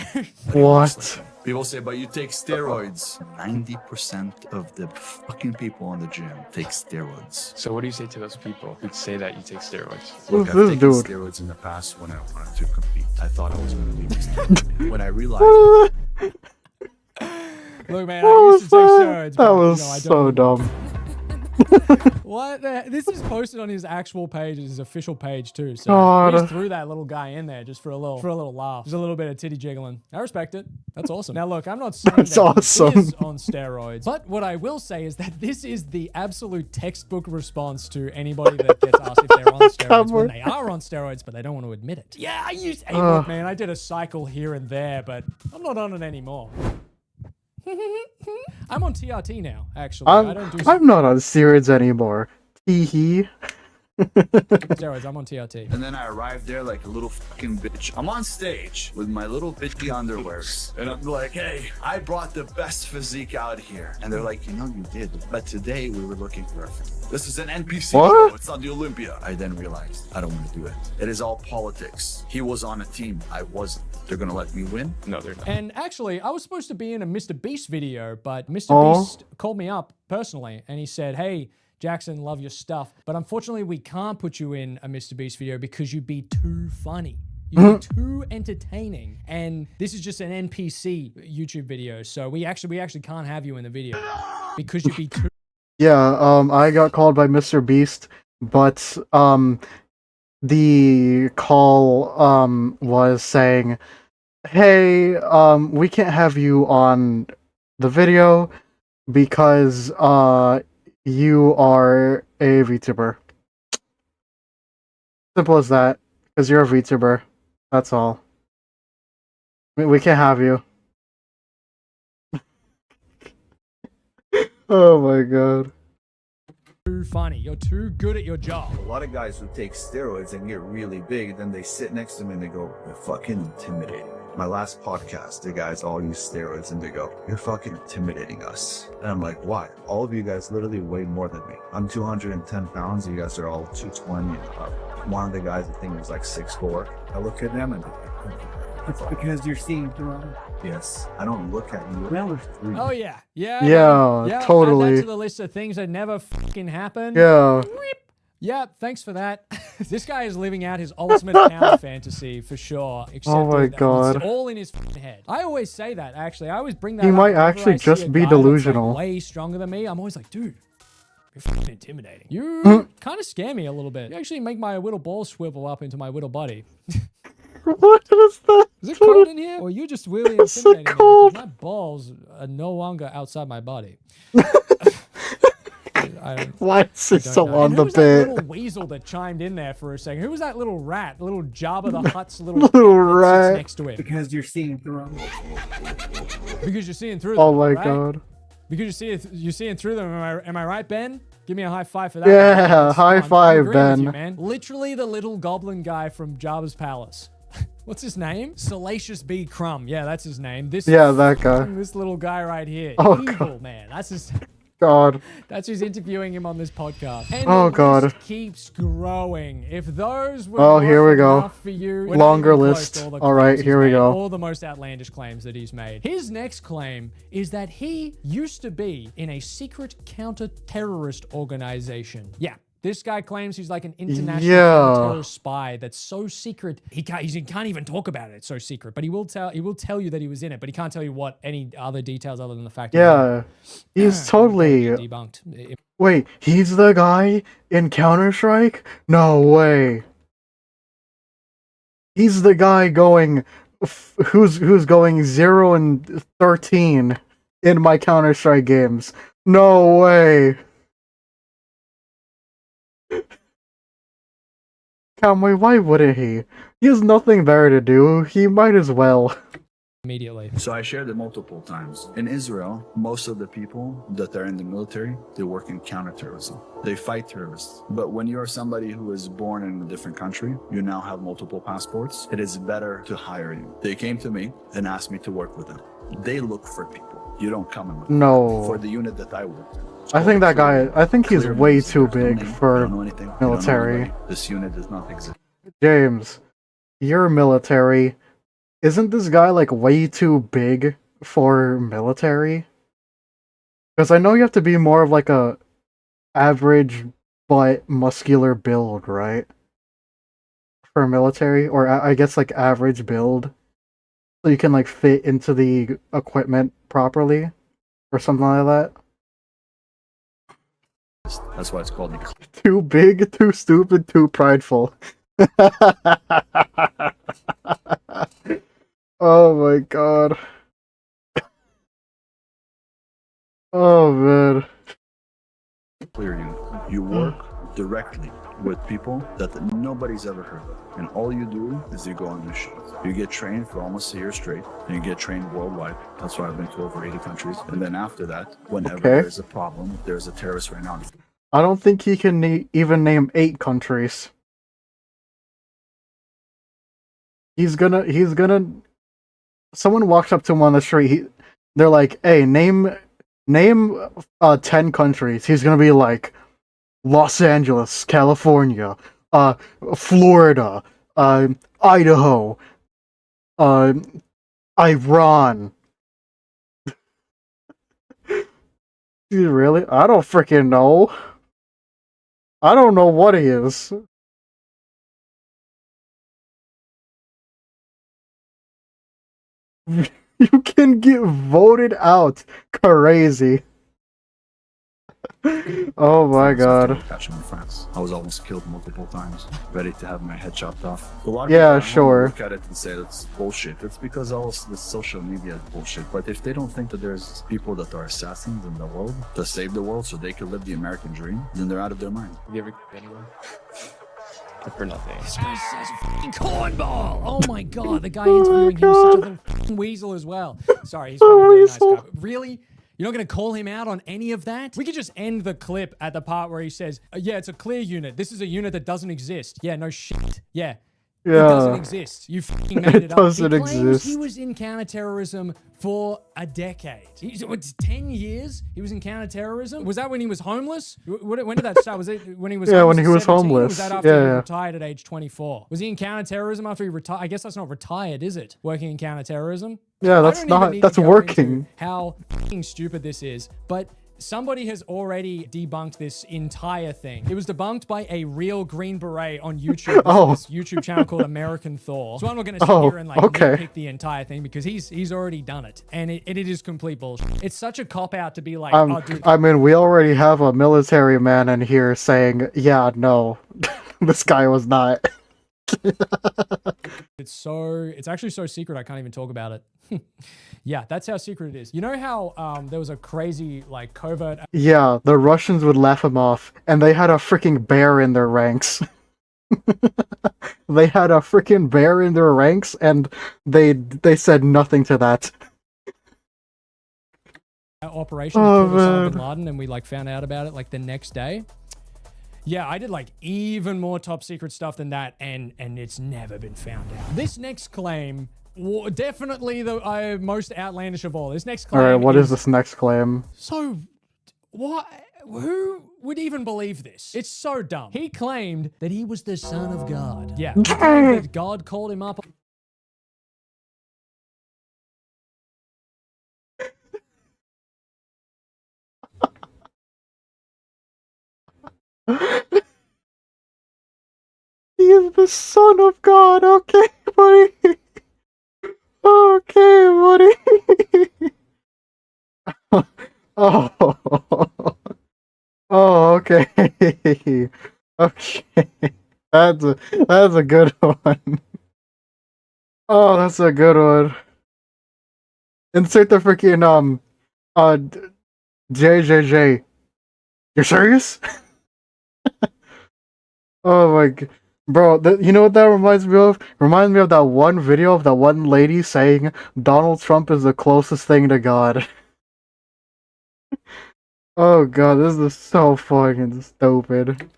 what? People say, but you take steroids. 90% of the fucking people in the gym take steroids. So what do you say to those people who say that you take steroids? Look, I've taken steroids in the past when I wanted to compete. I thought I was going to leave this. When I realized... Look, man, I used to take steroids. That was so dumb. What? This is posted on his actual page, his official page too. So God. we just threw that little guy in there just for a little laugh. Just a little bit of titty jiggling. I respect it. That's awesome. Now look, I'm not saying That's that awesome. he is on steroids, but what I will say is that this is the absolute textbook response to anybody that gets asked if they're on steroids when they are on steroids, but they don't want to admit it. Yeah, I used. Hey, look, man, I did a cycle here and there, but I'm not on it anymore. I'm on TRT now, actually. I don't do I'm not on steroids anymore. Hee hee. steroids. I'm on TRT. And then I arrived there like a little fucking bitch. I'm on stage with my little bitchy underwears. And I'm like, hey, I brought the best physique out here. And they're like, you know, you did. But today we were looking for this is an NPC show. It's not the Olympia. I then realized I don't want to do it. It is all politics. He was on a team. I wasn't. They're going to let me win? No, they're not. And actually, I was supposed to be in a Mr. Beast video, but Mr. Beast called me up personally and he said, hey, Jackson, love your stuff. But unfortunately, we can't put you in a Mr. Beast video because you'd be too funny. You'd be too entertaining. And this is just an NPC YouTube video. So we actually can't have you in the video because you'd be too... Yeah, I got called by Mr. Beast, but the call was saying, hey, we can't have you on the video because you are a VTuber. Simple as that. Because you're a VTuber. That's all. We can't have you. Oh my god. Too funny. You're too good at your job. A lot of guys who take steroids and get really big, then they sit next to me and they go, you're fucking intimidating. My last podcast, the guys all use steroids and they go, you're fucking intimidating us. And I'm like, why? All of you guys literally weigh more than me. I'm 210 pounds. You guys are all 220 and up. One of the guys, I think, was like 6'4". I look at them and it's because you're seeing through them. yes, I don't look at you. Oh yeah. Yeah, totally. Add that to the list of things that never fucking happen. Yeah. Yeah, thanks for that. This guy is living out his ultimate power fantasy for sure. Except Oh my god. It's all in his head. I always say that, actually. I always bring that He up might whenever actually I see just a be guy that's, like, delusional. way stronger than me. I'm always like, dude, you're fucking intimidating. You kind of scare me a little bit. You actually make my little balls swivel up into my little body. What is that? Is it cold in here? Or you just really intimidating me because my balls are no longer outside my body. Why is it so know. on And the who was that bit? little weasel that chimed in there for a second? Who was that little rat? Little Jabba the Hutt's little rat. sits next to it. Because you're seeing through them. Because you're seeing through them. Oh my right? god. Because you're seeing through them. Am I right, Ben? Give me a high five for that. Yeah, high five, I'm agreeing with you, Ben. man. Literally the little goblin guy from Jabba's palace. What's his name? Salacious B. Crumb. Yeah, that's his name. That guy. This little guy right here. Oh, Evil, God. man. That's his... God. That's who's interviewing him on this podcast. And Oh, the God. list keeps growing. If those were Oh, here we go. enough for you, we're not Longer even close list. to all the All right, claims he's here we made, go. all the most outlandish claims that he's made. His next claim is that he used to be in a secret counter-terrorist organization. Yeah. This guy claims he's like an international terrorist spy that's so secret he can't even talk about it. It's so secret, but he will tell you that he was in it, but he can't tell you what any other details other than the fact. Yeah. He's totally debunked. Wait, he's the guy in Counter-Strike? No way. He's the guy going who's going 0 and 13 in my Counter-Strike games. No way. Kamui, why wouldn't he? He has nothing better to do. He might as well. Immediately. So I shared it multiple times. In Israel, most of the people that are in the military, they work in counterterrorism. They fight terrorists. But when you are somebody who is born in a different country, you now have multiple passports, it is better to hire you. They came to me and asked me to work with them. They look for people. You don't come and look No. for the unit that I worked in. I think that guy, I think he's way too big for military. This unit does not exist. James, you're military. Isn't this guy like way too big for military? Because I know you have to be more of like a average but muscular build, right? For military, or I guess like average build, so you can like fit into the equipment properly, or something like that. That's why it's called Too big, too stupid, too prideful. Oh my god. Oh man. clear unit. You work directly with people that nobody's ever heard of. And all you do is you go on missions. You get trained for almost a year straight, and you get trained worldwide. That's why I've been to over 80 countries. And then after that, whenever there's a problem, there's a terrorist right now. I don't think he can even name 8 countries. He's gonna. Someone walks up to him on the street. They're like, "Hey, name 10 countries." He's gonna be like, Los Angeles, California, Florida, Idaho, Iran. Really? I don't freaking know. I don't know what he is. You can get voted out. Crazy. Oh my god. Catching in France. I was almost killed multiple times, ready to have my head chopped off. A lot of Yeah, people sure. look at it and say that's bullshit. It's because all the social media is bullshit. But if they don't think that there's people that are assassins in the world to save the world so they can live the American dream, then they're out of their mind. Have you ever anyone? For nothing. This guy says fucking cornball. Oh my god, the guy interviewing him is such a little fucking weasel as well. Sorry, he's probably a really nice guy. But really? You're not going to call him out on any of that? We could just end the clip at the part where he says, yeah, it's a clear unit. This is a unit that doesn't exist. Yeah, no shit. Yeah. It doesn't exist. You fucking made it up. doesn't He claims exist. he was in counterterrorism for a decade. It's 10 years he was in counterterrorism? Was that when he was homeless? When did that start? Was it when he was Yeah, when homeless he at was 17? Or homeless. was that after he Yeah. retired at age 24? Was he in counterterrorism after he retired? I guess that's not retired, is it? Working in counterterrorism? Yeah, I that's don't even not- need that's to go working. into how fucking stupid this is, but somebody has already debunked this entire thing. It was debunked by a real Green Beret on YouTube. Oh. This YouTube channel called American Thor. So I'm not going to sit Oh, here and like okay. nitpick the entire thing because he's already done it, and it is complete bullshit. It's such a cop out to be like, oh, dude, I mean, we already have a military man in here saying, yeah, no, this guy was not. it's actually so secret I can't even talk about it. Yeah, that's how secret it is. You know how there was a crazy like covert. Yeah, the Russians would laugh him off, and they had a freaking bear in their ranks. They had a freaking bear in their ranks, and they said nothing to that. Operation Oh, to kill Osama man. bin Laden, and we like found out about it like the next day. Yeah, I did like even more top secret stuff than that, and it's never been found out. This next claim, definitely the most outlandish of all. This next claim. Alright, what is this next claim? So, what? Who would even believe this? It's so dumb. He claimed that he was the son of God. Yeah, he claimed that God called him up. He is the son of God, okay, buddy. Okay, buddy. Oh. Oh, okay. Okay. That's a good one. Oh, that's a good one. Insert the freaking JJJ. You're serious? Oh my god. Bro, you know what that reminds me of? Reminds me of that one video of that one lady saying Donald Trump is the closest thing to God. Oh god, this is so fucking stupid.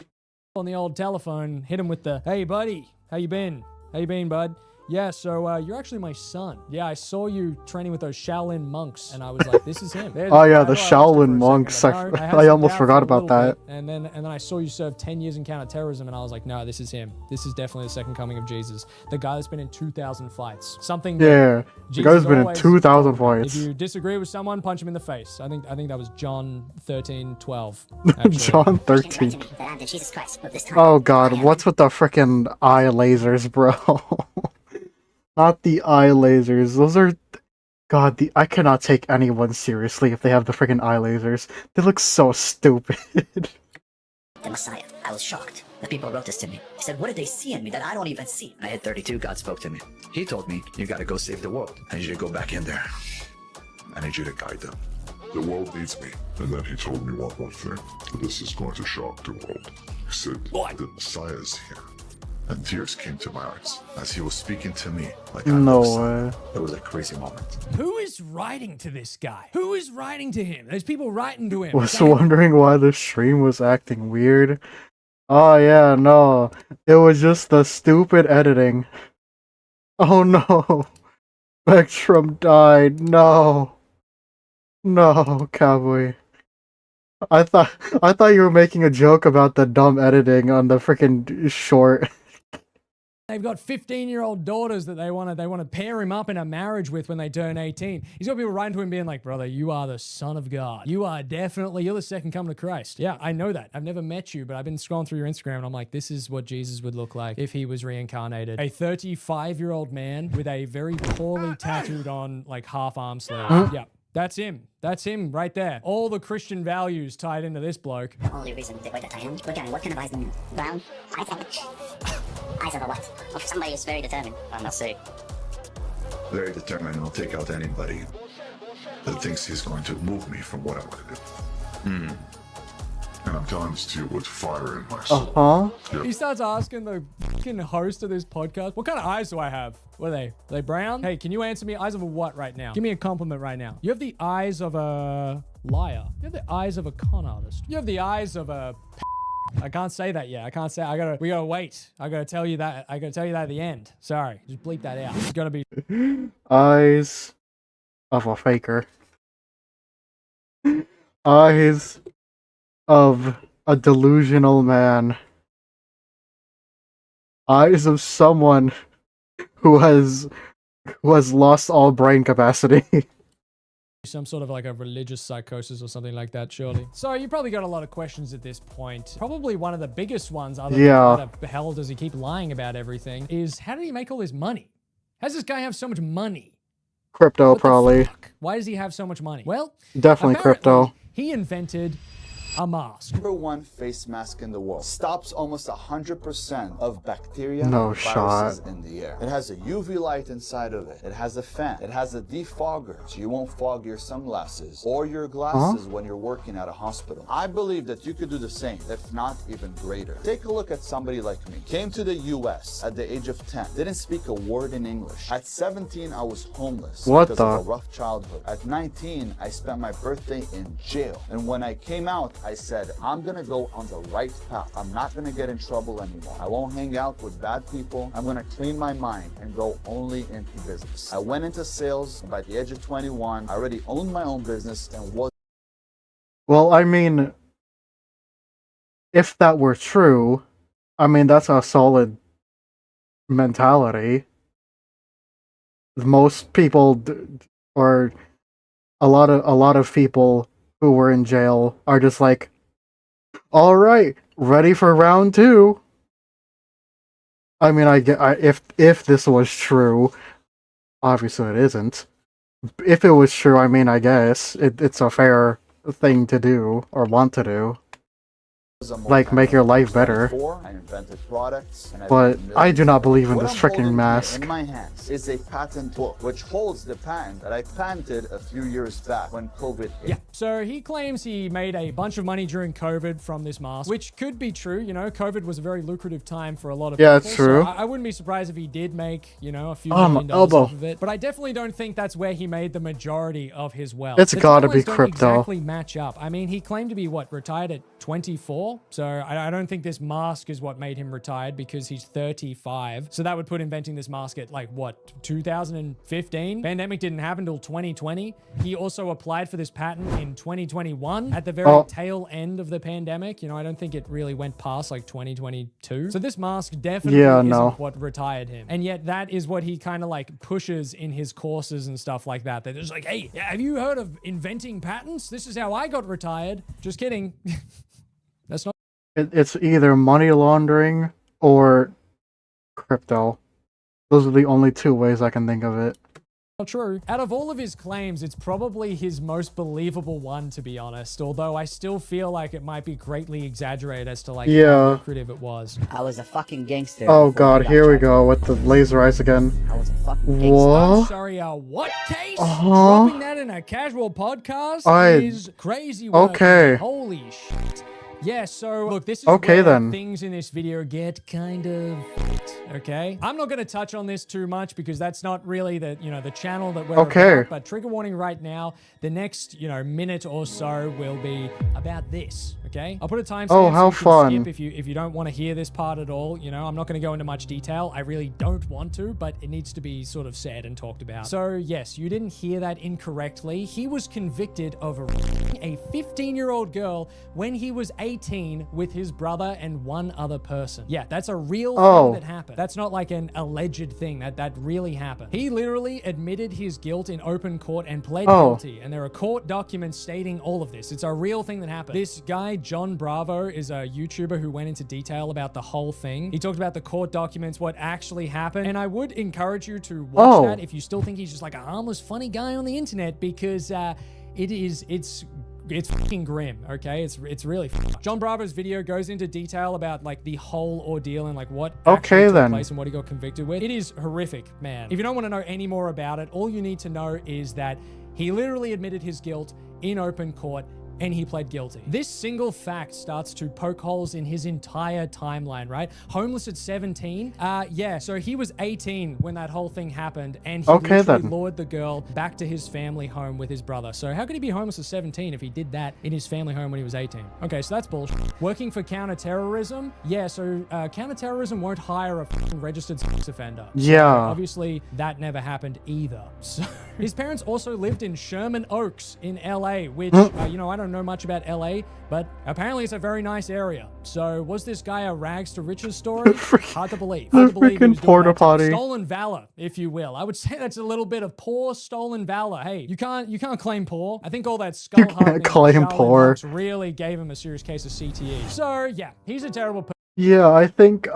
On the old telephone, hit him with the, "Hey buddy, how you been? How you been, bud? Yeah, so you're actually my son. Yeah, I saw you training with those Shaolin monks, and I was like, this is him." Oh yeah, the Shaolin monks. I almost forgot about that. And then I saw you serve 10 years in counterterrorism, and I was like, no, this is him. This is definitely the second coming of Jesus. The guy that's been in 2,000 fights. Something. Yeah, the guy's been in always 2,000 If fights. you disagree with someone, punch him in the face. I think that was John 13:12. John 13. Jesus Christ, of this time. Oh god, what's with the frickin' eye lasers, bro? Not the eye lasers. Those are... God, I cannot take anyone seriously if they have the frickin' eye lasers. They look so stupid. The Messiah. I was shocked. The people wrote this to me. He said, what did they see in me that I don't even see? I hit 32, God spoke to me. He told me, you gotta go save the world. I need you to go back in there. I need you to guide them. The world needs me. And then he told me one more thing. This is going to shock the world. He said, the Messiah is here. And tears came to my eyes as he was speaking to me like No way. It was a crazy moment. Who is writing to this guy? Who is writing to him? There's people writing to him. Was saying, wondering why the stream was acting weird. Oh yeah, no. It was just the stupid editing. Oh no. Spectrum died. No. No, Cowboy. I thought you were making a joke about the dumb editing on the freaking short. They've got 15-year-old daughters that they want to pair him up in a marriage with when they turn 18. He's got people writing to him being like, brother, you are the son of God. You're the second coming of Christ. Yeah, I know that. I've never met you, but I've been scrolling through your Instagram and I'm like, this is what Jesus would look like if he was reincarnated. A 35-year-old man with a very poorly tattooed on like half arm sleeve. Yeah. That's him. That's him right there. All the Christian values tied into this bloke. Only reason they wait at him. Look at him. What kind of eyes do you have? Brown? Eyes of a what? Of somebody who's very determined. I'm not saying. Very determined and will take out anybody that thinks he's going to move me from what I want to do. And I'm telling this to you with fire in my soul. Uh-huh. He starts asking the fucking host of this podcast, what kind of eyes do I have? What are they? Are they brown? Hey, can you answer me? Eyes of a what right now? Give me a compliment right now. You have the eyes of a liar. You have the eyes of a con artist. You have the eyes of a I can't say that yet. I can't say. We gotta wait. I gotta tell you that. I gotta tell you that at the end. Sorry. Just bleep that out. It's gonna be Eyes of a faker. Eyes of a delusional man. Eyes of someone who has lost all brain capacity. some sort of like a religious psychosis or something like that, surely. So you probably got a lot of questions at this point. Probably one of the biggest ones, other than why the hell does he keep lying about everything, is how did he make all his money? How does this guy have so much money? Crypto, probably. Why does he have so much money? Well, definitely crypto. He invented a mask. Number one face mask in the world. Stops almost 100% of bacteria No and viruses in the air. It has a UV light inside of it. It has a fan. It has a defogger, so you won't fog your sunglasses or your glasses when you're working at a hospital. I believe that you could do the same, if not even greater. Take a look at somebody like me. Came to the US at the age of 10. Didn't speak a word in English. At 17, I was homeless because of a rough childhood. At 19, I spent my birthday in jail. And when I came out, I said, I'm gonna go on the right path. I'm not gonna get in trouble anymore. I won't hang out with bad people. I'm gonna clean my mind and go only into business. I went into sales. By the age of 21, I already owned my own business and was... Well, I mean, if that were true, I mean, that's a solid mentality. Most people, or a lot of people who were in jail are just like, all right, ready for round 2. I mean, if this was true, obviously it isn't. If it was true, I mean, I guess it's a fair thing to do or want to do. like make your life better. I invented products, and I've But made I do millions not of believe in What this I'm freaking holding mask. here in my hands is a patent book, which holds the patent that I patented a few years back when COVID hit. Yeah, so he claims he made a bunch of money during COVID from this mask, which could be true. You know, COVID was a very lucrative time for a lot of Yeah, people. it's true. So I wouldn't be surprised if he did make, you know, a few Oh, my million dollars elbow. off of it. But I definitely don't think that's where he made the majority of his wealth. It's The gotta be timelines don't crypto. exactly match up. I mean, he claimed to be, what, retired at 24? So I don't think this mask is what made him retired because he's 35. So that would put inventing this mask at like, what, 2015? Pandemic didn't happen until 2020. He also applied for this patent in 2021 at the very tail end of the pandemic. You know, I don't think it really went past like 2022. So this mask definitely isn't what retired him. And yet that is what he kind of like pushes in his courses and stuff like that. They're just like, hey, have you heard of inventing patents? This is how I got retired. Just kidding. That's not It's either money laundering or crypto. Those are the only two ways I can think of it. true. Out of all of his claims, it's probably his most believable one, to be honest. Although I still feel like it might be greatly exaggerated as to like how lucrative it was. I was a fucking gangster. Oh before I god, got here we charged. go with the laser eyes again. I was a fucking gangster. I'm What? sorry, what case? Uh-huh. Dropping that in a casual podcast is crazy work. Okay. Holy shit. Yeah, so look, this is Okay, where then. things in this video get kind of okay? I'm not going to touch on this too much because that's not really the, you know, the channel that we're about, but trigger warning right now, the next, you know, minute or so will be about this, okay? I'll put a timestamp Oh, how so you can fun. skip if you don't want to hear this part at all, you know? I'm not going to go into much detail. I really don't want to, but it needs to be sort of said and talked about. So, yes, you didn't hear that incorrectly. He was convicted of a 15-year-old girl when he was 18 with his brother and one other person. Yeah, that's a real thing that happened. That's not like an alleged thing. That really happened. He literally admitted his guilt in open court and pled guilty. And there are court documents stating all of this. It's a real thing that happened. This guy, John Bravo, is a YouTuber who went into detail about the whole thing. He talked about the court documents, what actually happened. And I would encourage you to watch that if you still think he's just like a harmless, funny guy on the internet, because it's fucking grim, okay? It's really John Bravo's video goes into detail about like the whole ordeal and like what actually took place and what he got convicted with. It is horrific, man. If you don't want to know any more about it, all you need to know is that he literally admitted his guilt in open court and he pled guilty. This single fact starts to poke holes in his entire timeline, right? Homeless at 17. Yeah, so he was 18 when that whole thing happened, and he literally lured the girl back to his family home with his brother. So how could he be homeless at 17 if he did that in his family home when he was 18? Okay, so that's bullshit. Working for counterterrorism. Yeah, so counterterrorism won't hire a fucking registered sex offender. So obviously, that never happened either. So his parents also lived in Sherman Oaks in LA, which, you know, I don't know much about LA, but apparently it's a very nice area. So was this guy a rags to riches story? Hard to believe. Hard to believe he was doing porta that. potty. Stolen valor, if you will. I would say that's a little bit of poor stolen valor. Hey, you can't claim poor. I think all that skull hardening claim poor. really gave him a serious case of CTE. So yeah, he's a terrible person. Yeah, I think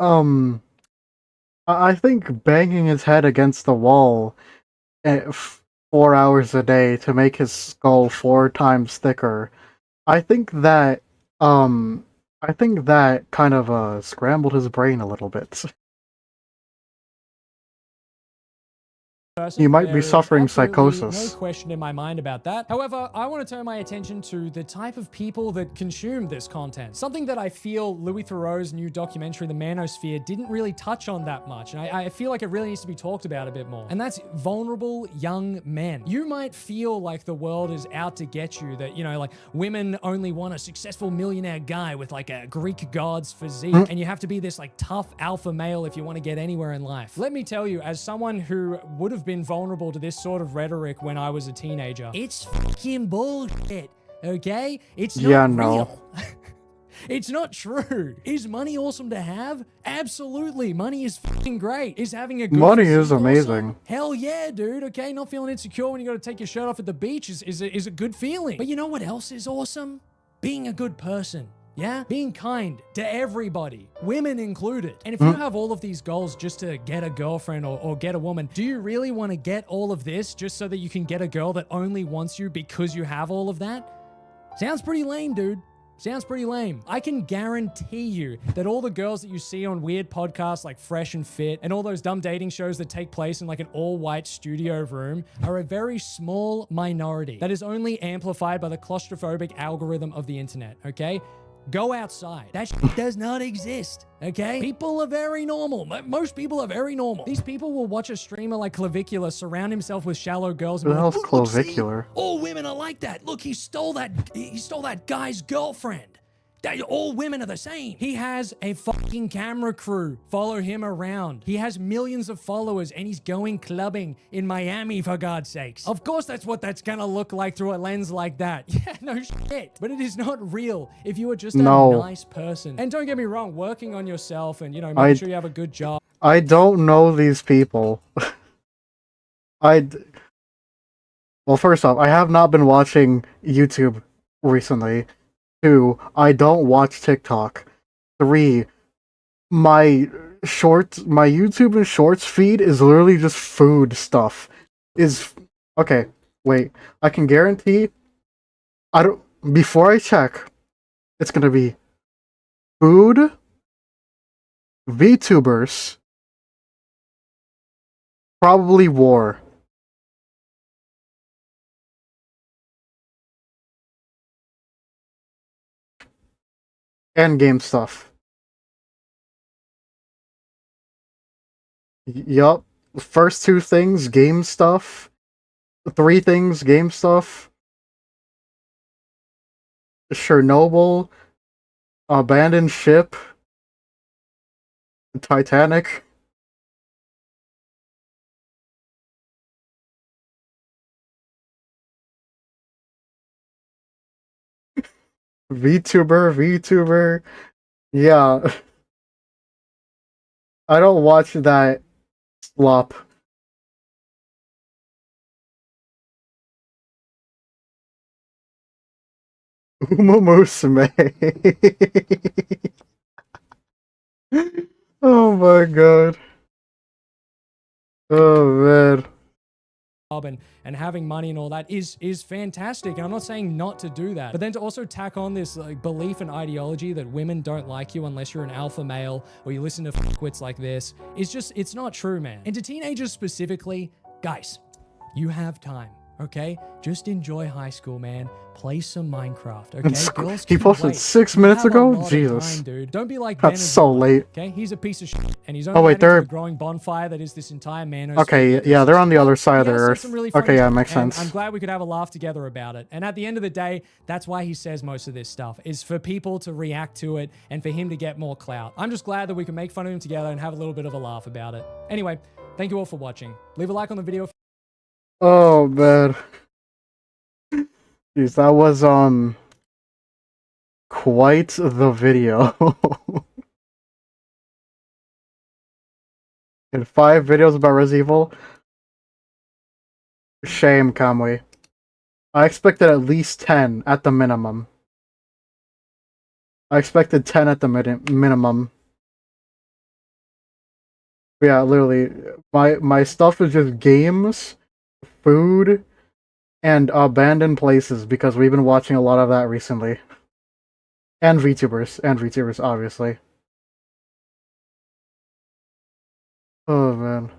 banging his head against the wall 4 hours a day to make his skull 4 times thicker. I think that kind of scrambled his brain a little bit. You might be suffering psychosis. No question in my mind about that. However, I want to turn my attention to the type of people that consume this content. Something that I feel Louis Theroux's new documentary, The Manosphere, didn't really touch on that much. And I feel like it really needs to be talked about a bit more. And that's vulnerable young men. You might feel like the world is out to get you, that, you know, like women only want a successful millionaire guy with like a Greek god's physique. And you have to be this like tough alpha male if you want to get anywhere in life. Let me tell you, as someone who would have been vulnerable to this sort of rhetoric when I was a teenager, it's fucking bullshit, okay? It's not real. It's not true. Is money awesome to have? Absolutely. Money is fucking great. Is having a good Money is awesome? amazing. Hell yeah, dude. Okay, not feeling insecure when you got to take your shirt off at the beach is a good feeling. But you know what else is awesome? Being a good person. Yeah? Being kind to everybody, women included. And if you have all of these goals just to get a girlfriend or get a woman, do you really want to get all of this just so that you can get a girl that only wants you because you have all of that? Sounds pretty lame, dude. Sounds pretty lame. I can guarantee you that all the girls that you see on weird podcasts like Fresh and Fit and all those dumb dating shows that take place in like an all-white studio room are a very small minority that is only amplified by the claustrophobic algorithm of the internet, okay? Go outside. That shit does not exist, okay? People are very normal. Most people are very normal. These people will watch a streamer like Clavicula surround himself with shallow girls. What the And hell's be like, "Look, see? clavicular? All women are like that. Look, he stole that guy's girlfriend. All women are the same. He has a fucking camera crew follow him around. He has millions of followers and he's going clubbing in Miami, for God's sakes. Of course that's what that's gonna look like through a lens like that. Yeah, no shit. But it is not real if you are just a nice person. And don't get me wrong, working on yourself and, you know, making sure you have a good job. I don't know these people. Well, first off, I have not been watching YouTube recently. 2, I don't watch TikTok. 3, my YouTube and Shorts feed is literally just food stuff. Okay, wait. I can guarantee before I check, it's gonna be food, VTubers, probably war. And game stuff. Yup. First 2 things, game stuff. 3 things, game stuff. Chernobyl. Abandoned ship. Titanic. VTuber. Yeah. I don't watch that slop. Uma Musume. Oh my god. Oh man. And having money and all that is fantastic, and I'm not saying not to do that, but then to also tack on this like belief and ideology that women don't like you unless you're an alpha male or you listen to fuckwits like this is just, it's not true, man. And to teenagers specifically, guys, you have time, okay? Just enjoy high school, man. Play some Minecraft, okay? Girls He can posted wait. 6 You minutes have a ago? lot of Jesus. time, dude. Don't be like That's so late. Okay, he's a piece of shit, and he's Oh, only wait, adding to they're- the growing bonfire that is this entire manosphere. Okay, yeah, they're on the other side of the He has said earth. some really funny Okay, yeah, stuff, makes and sense. I'm glad we could have a laugh together about it. And at the end of the day, that's why he says most of this stuff, is for people to react to it and for him to get more clout. I'm just glad that we can make fun of him together and have a little bit of a laugh about it. Anyway, thank you all for watching. Leave a like on the video. Oh man. Jeez, that was quite the video. And 5 videos about Resident Evil. Shame, Kamui. I expected at least 10 at the minimum. I expected 10 at the minimum. Yeah, literally, my stuff is just games, food, and abandoned places, because we've been watching a lot of that recently. And VTubers, obviously. Oh man.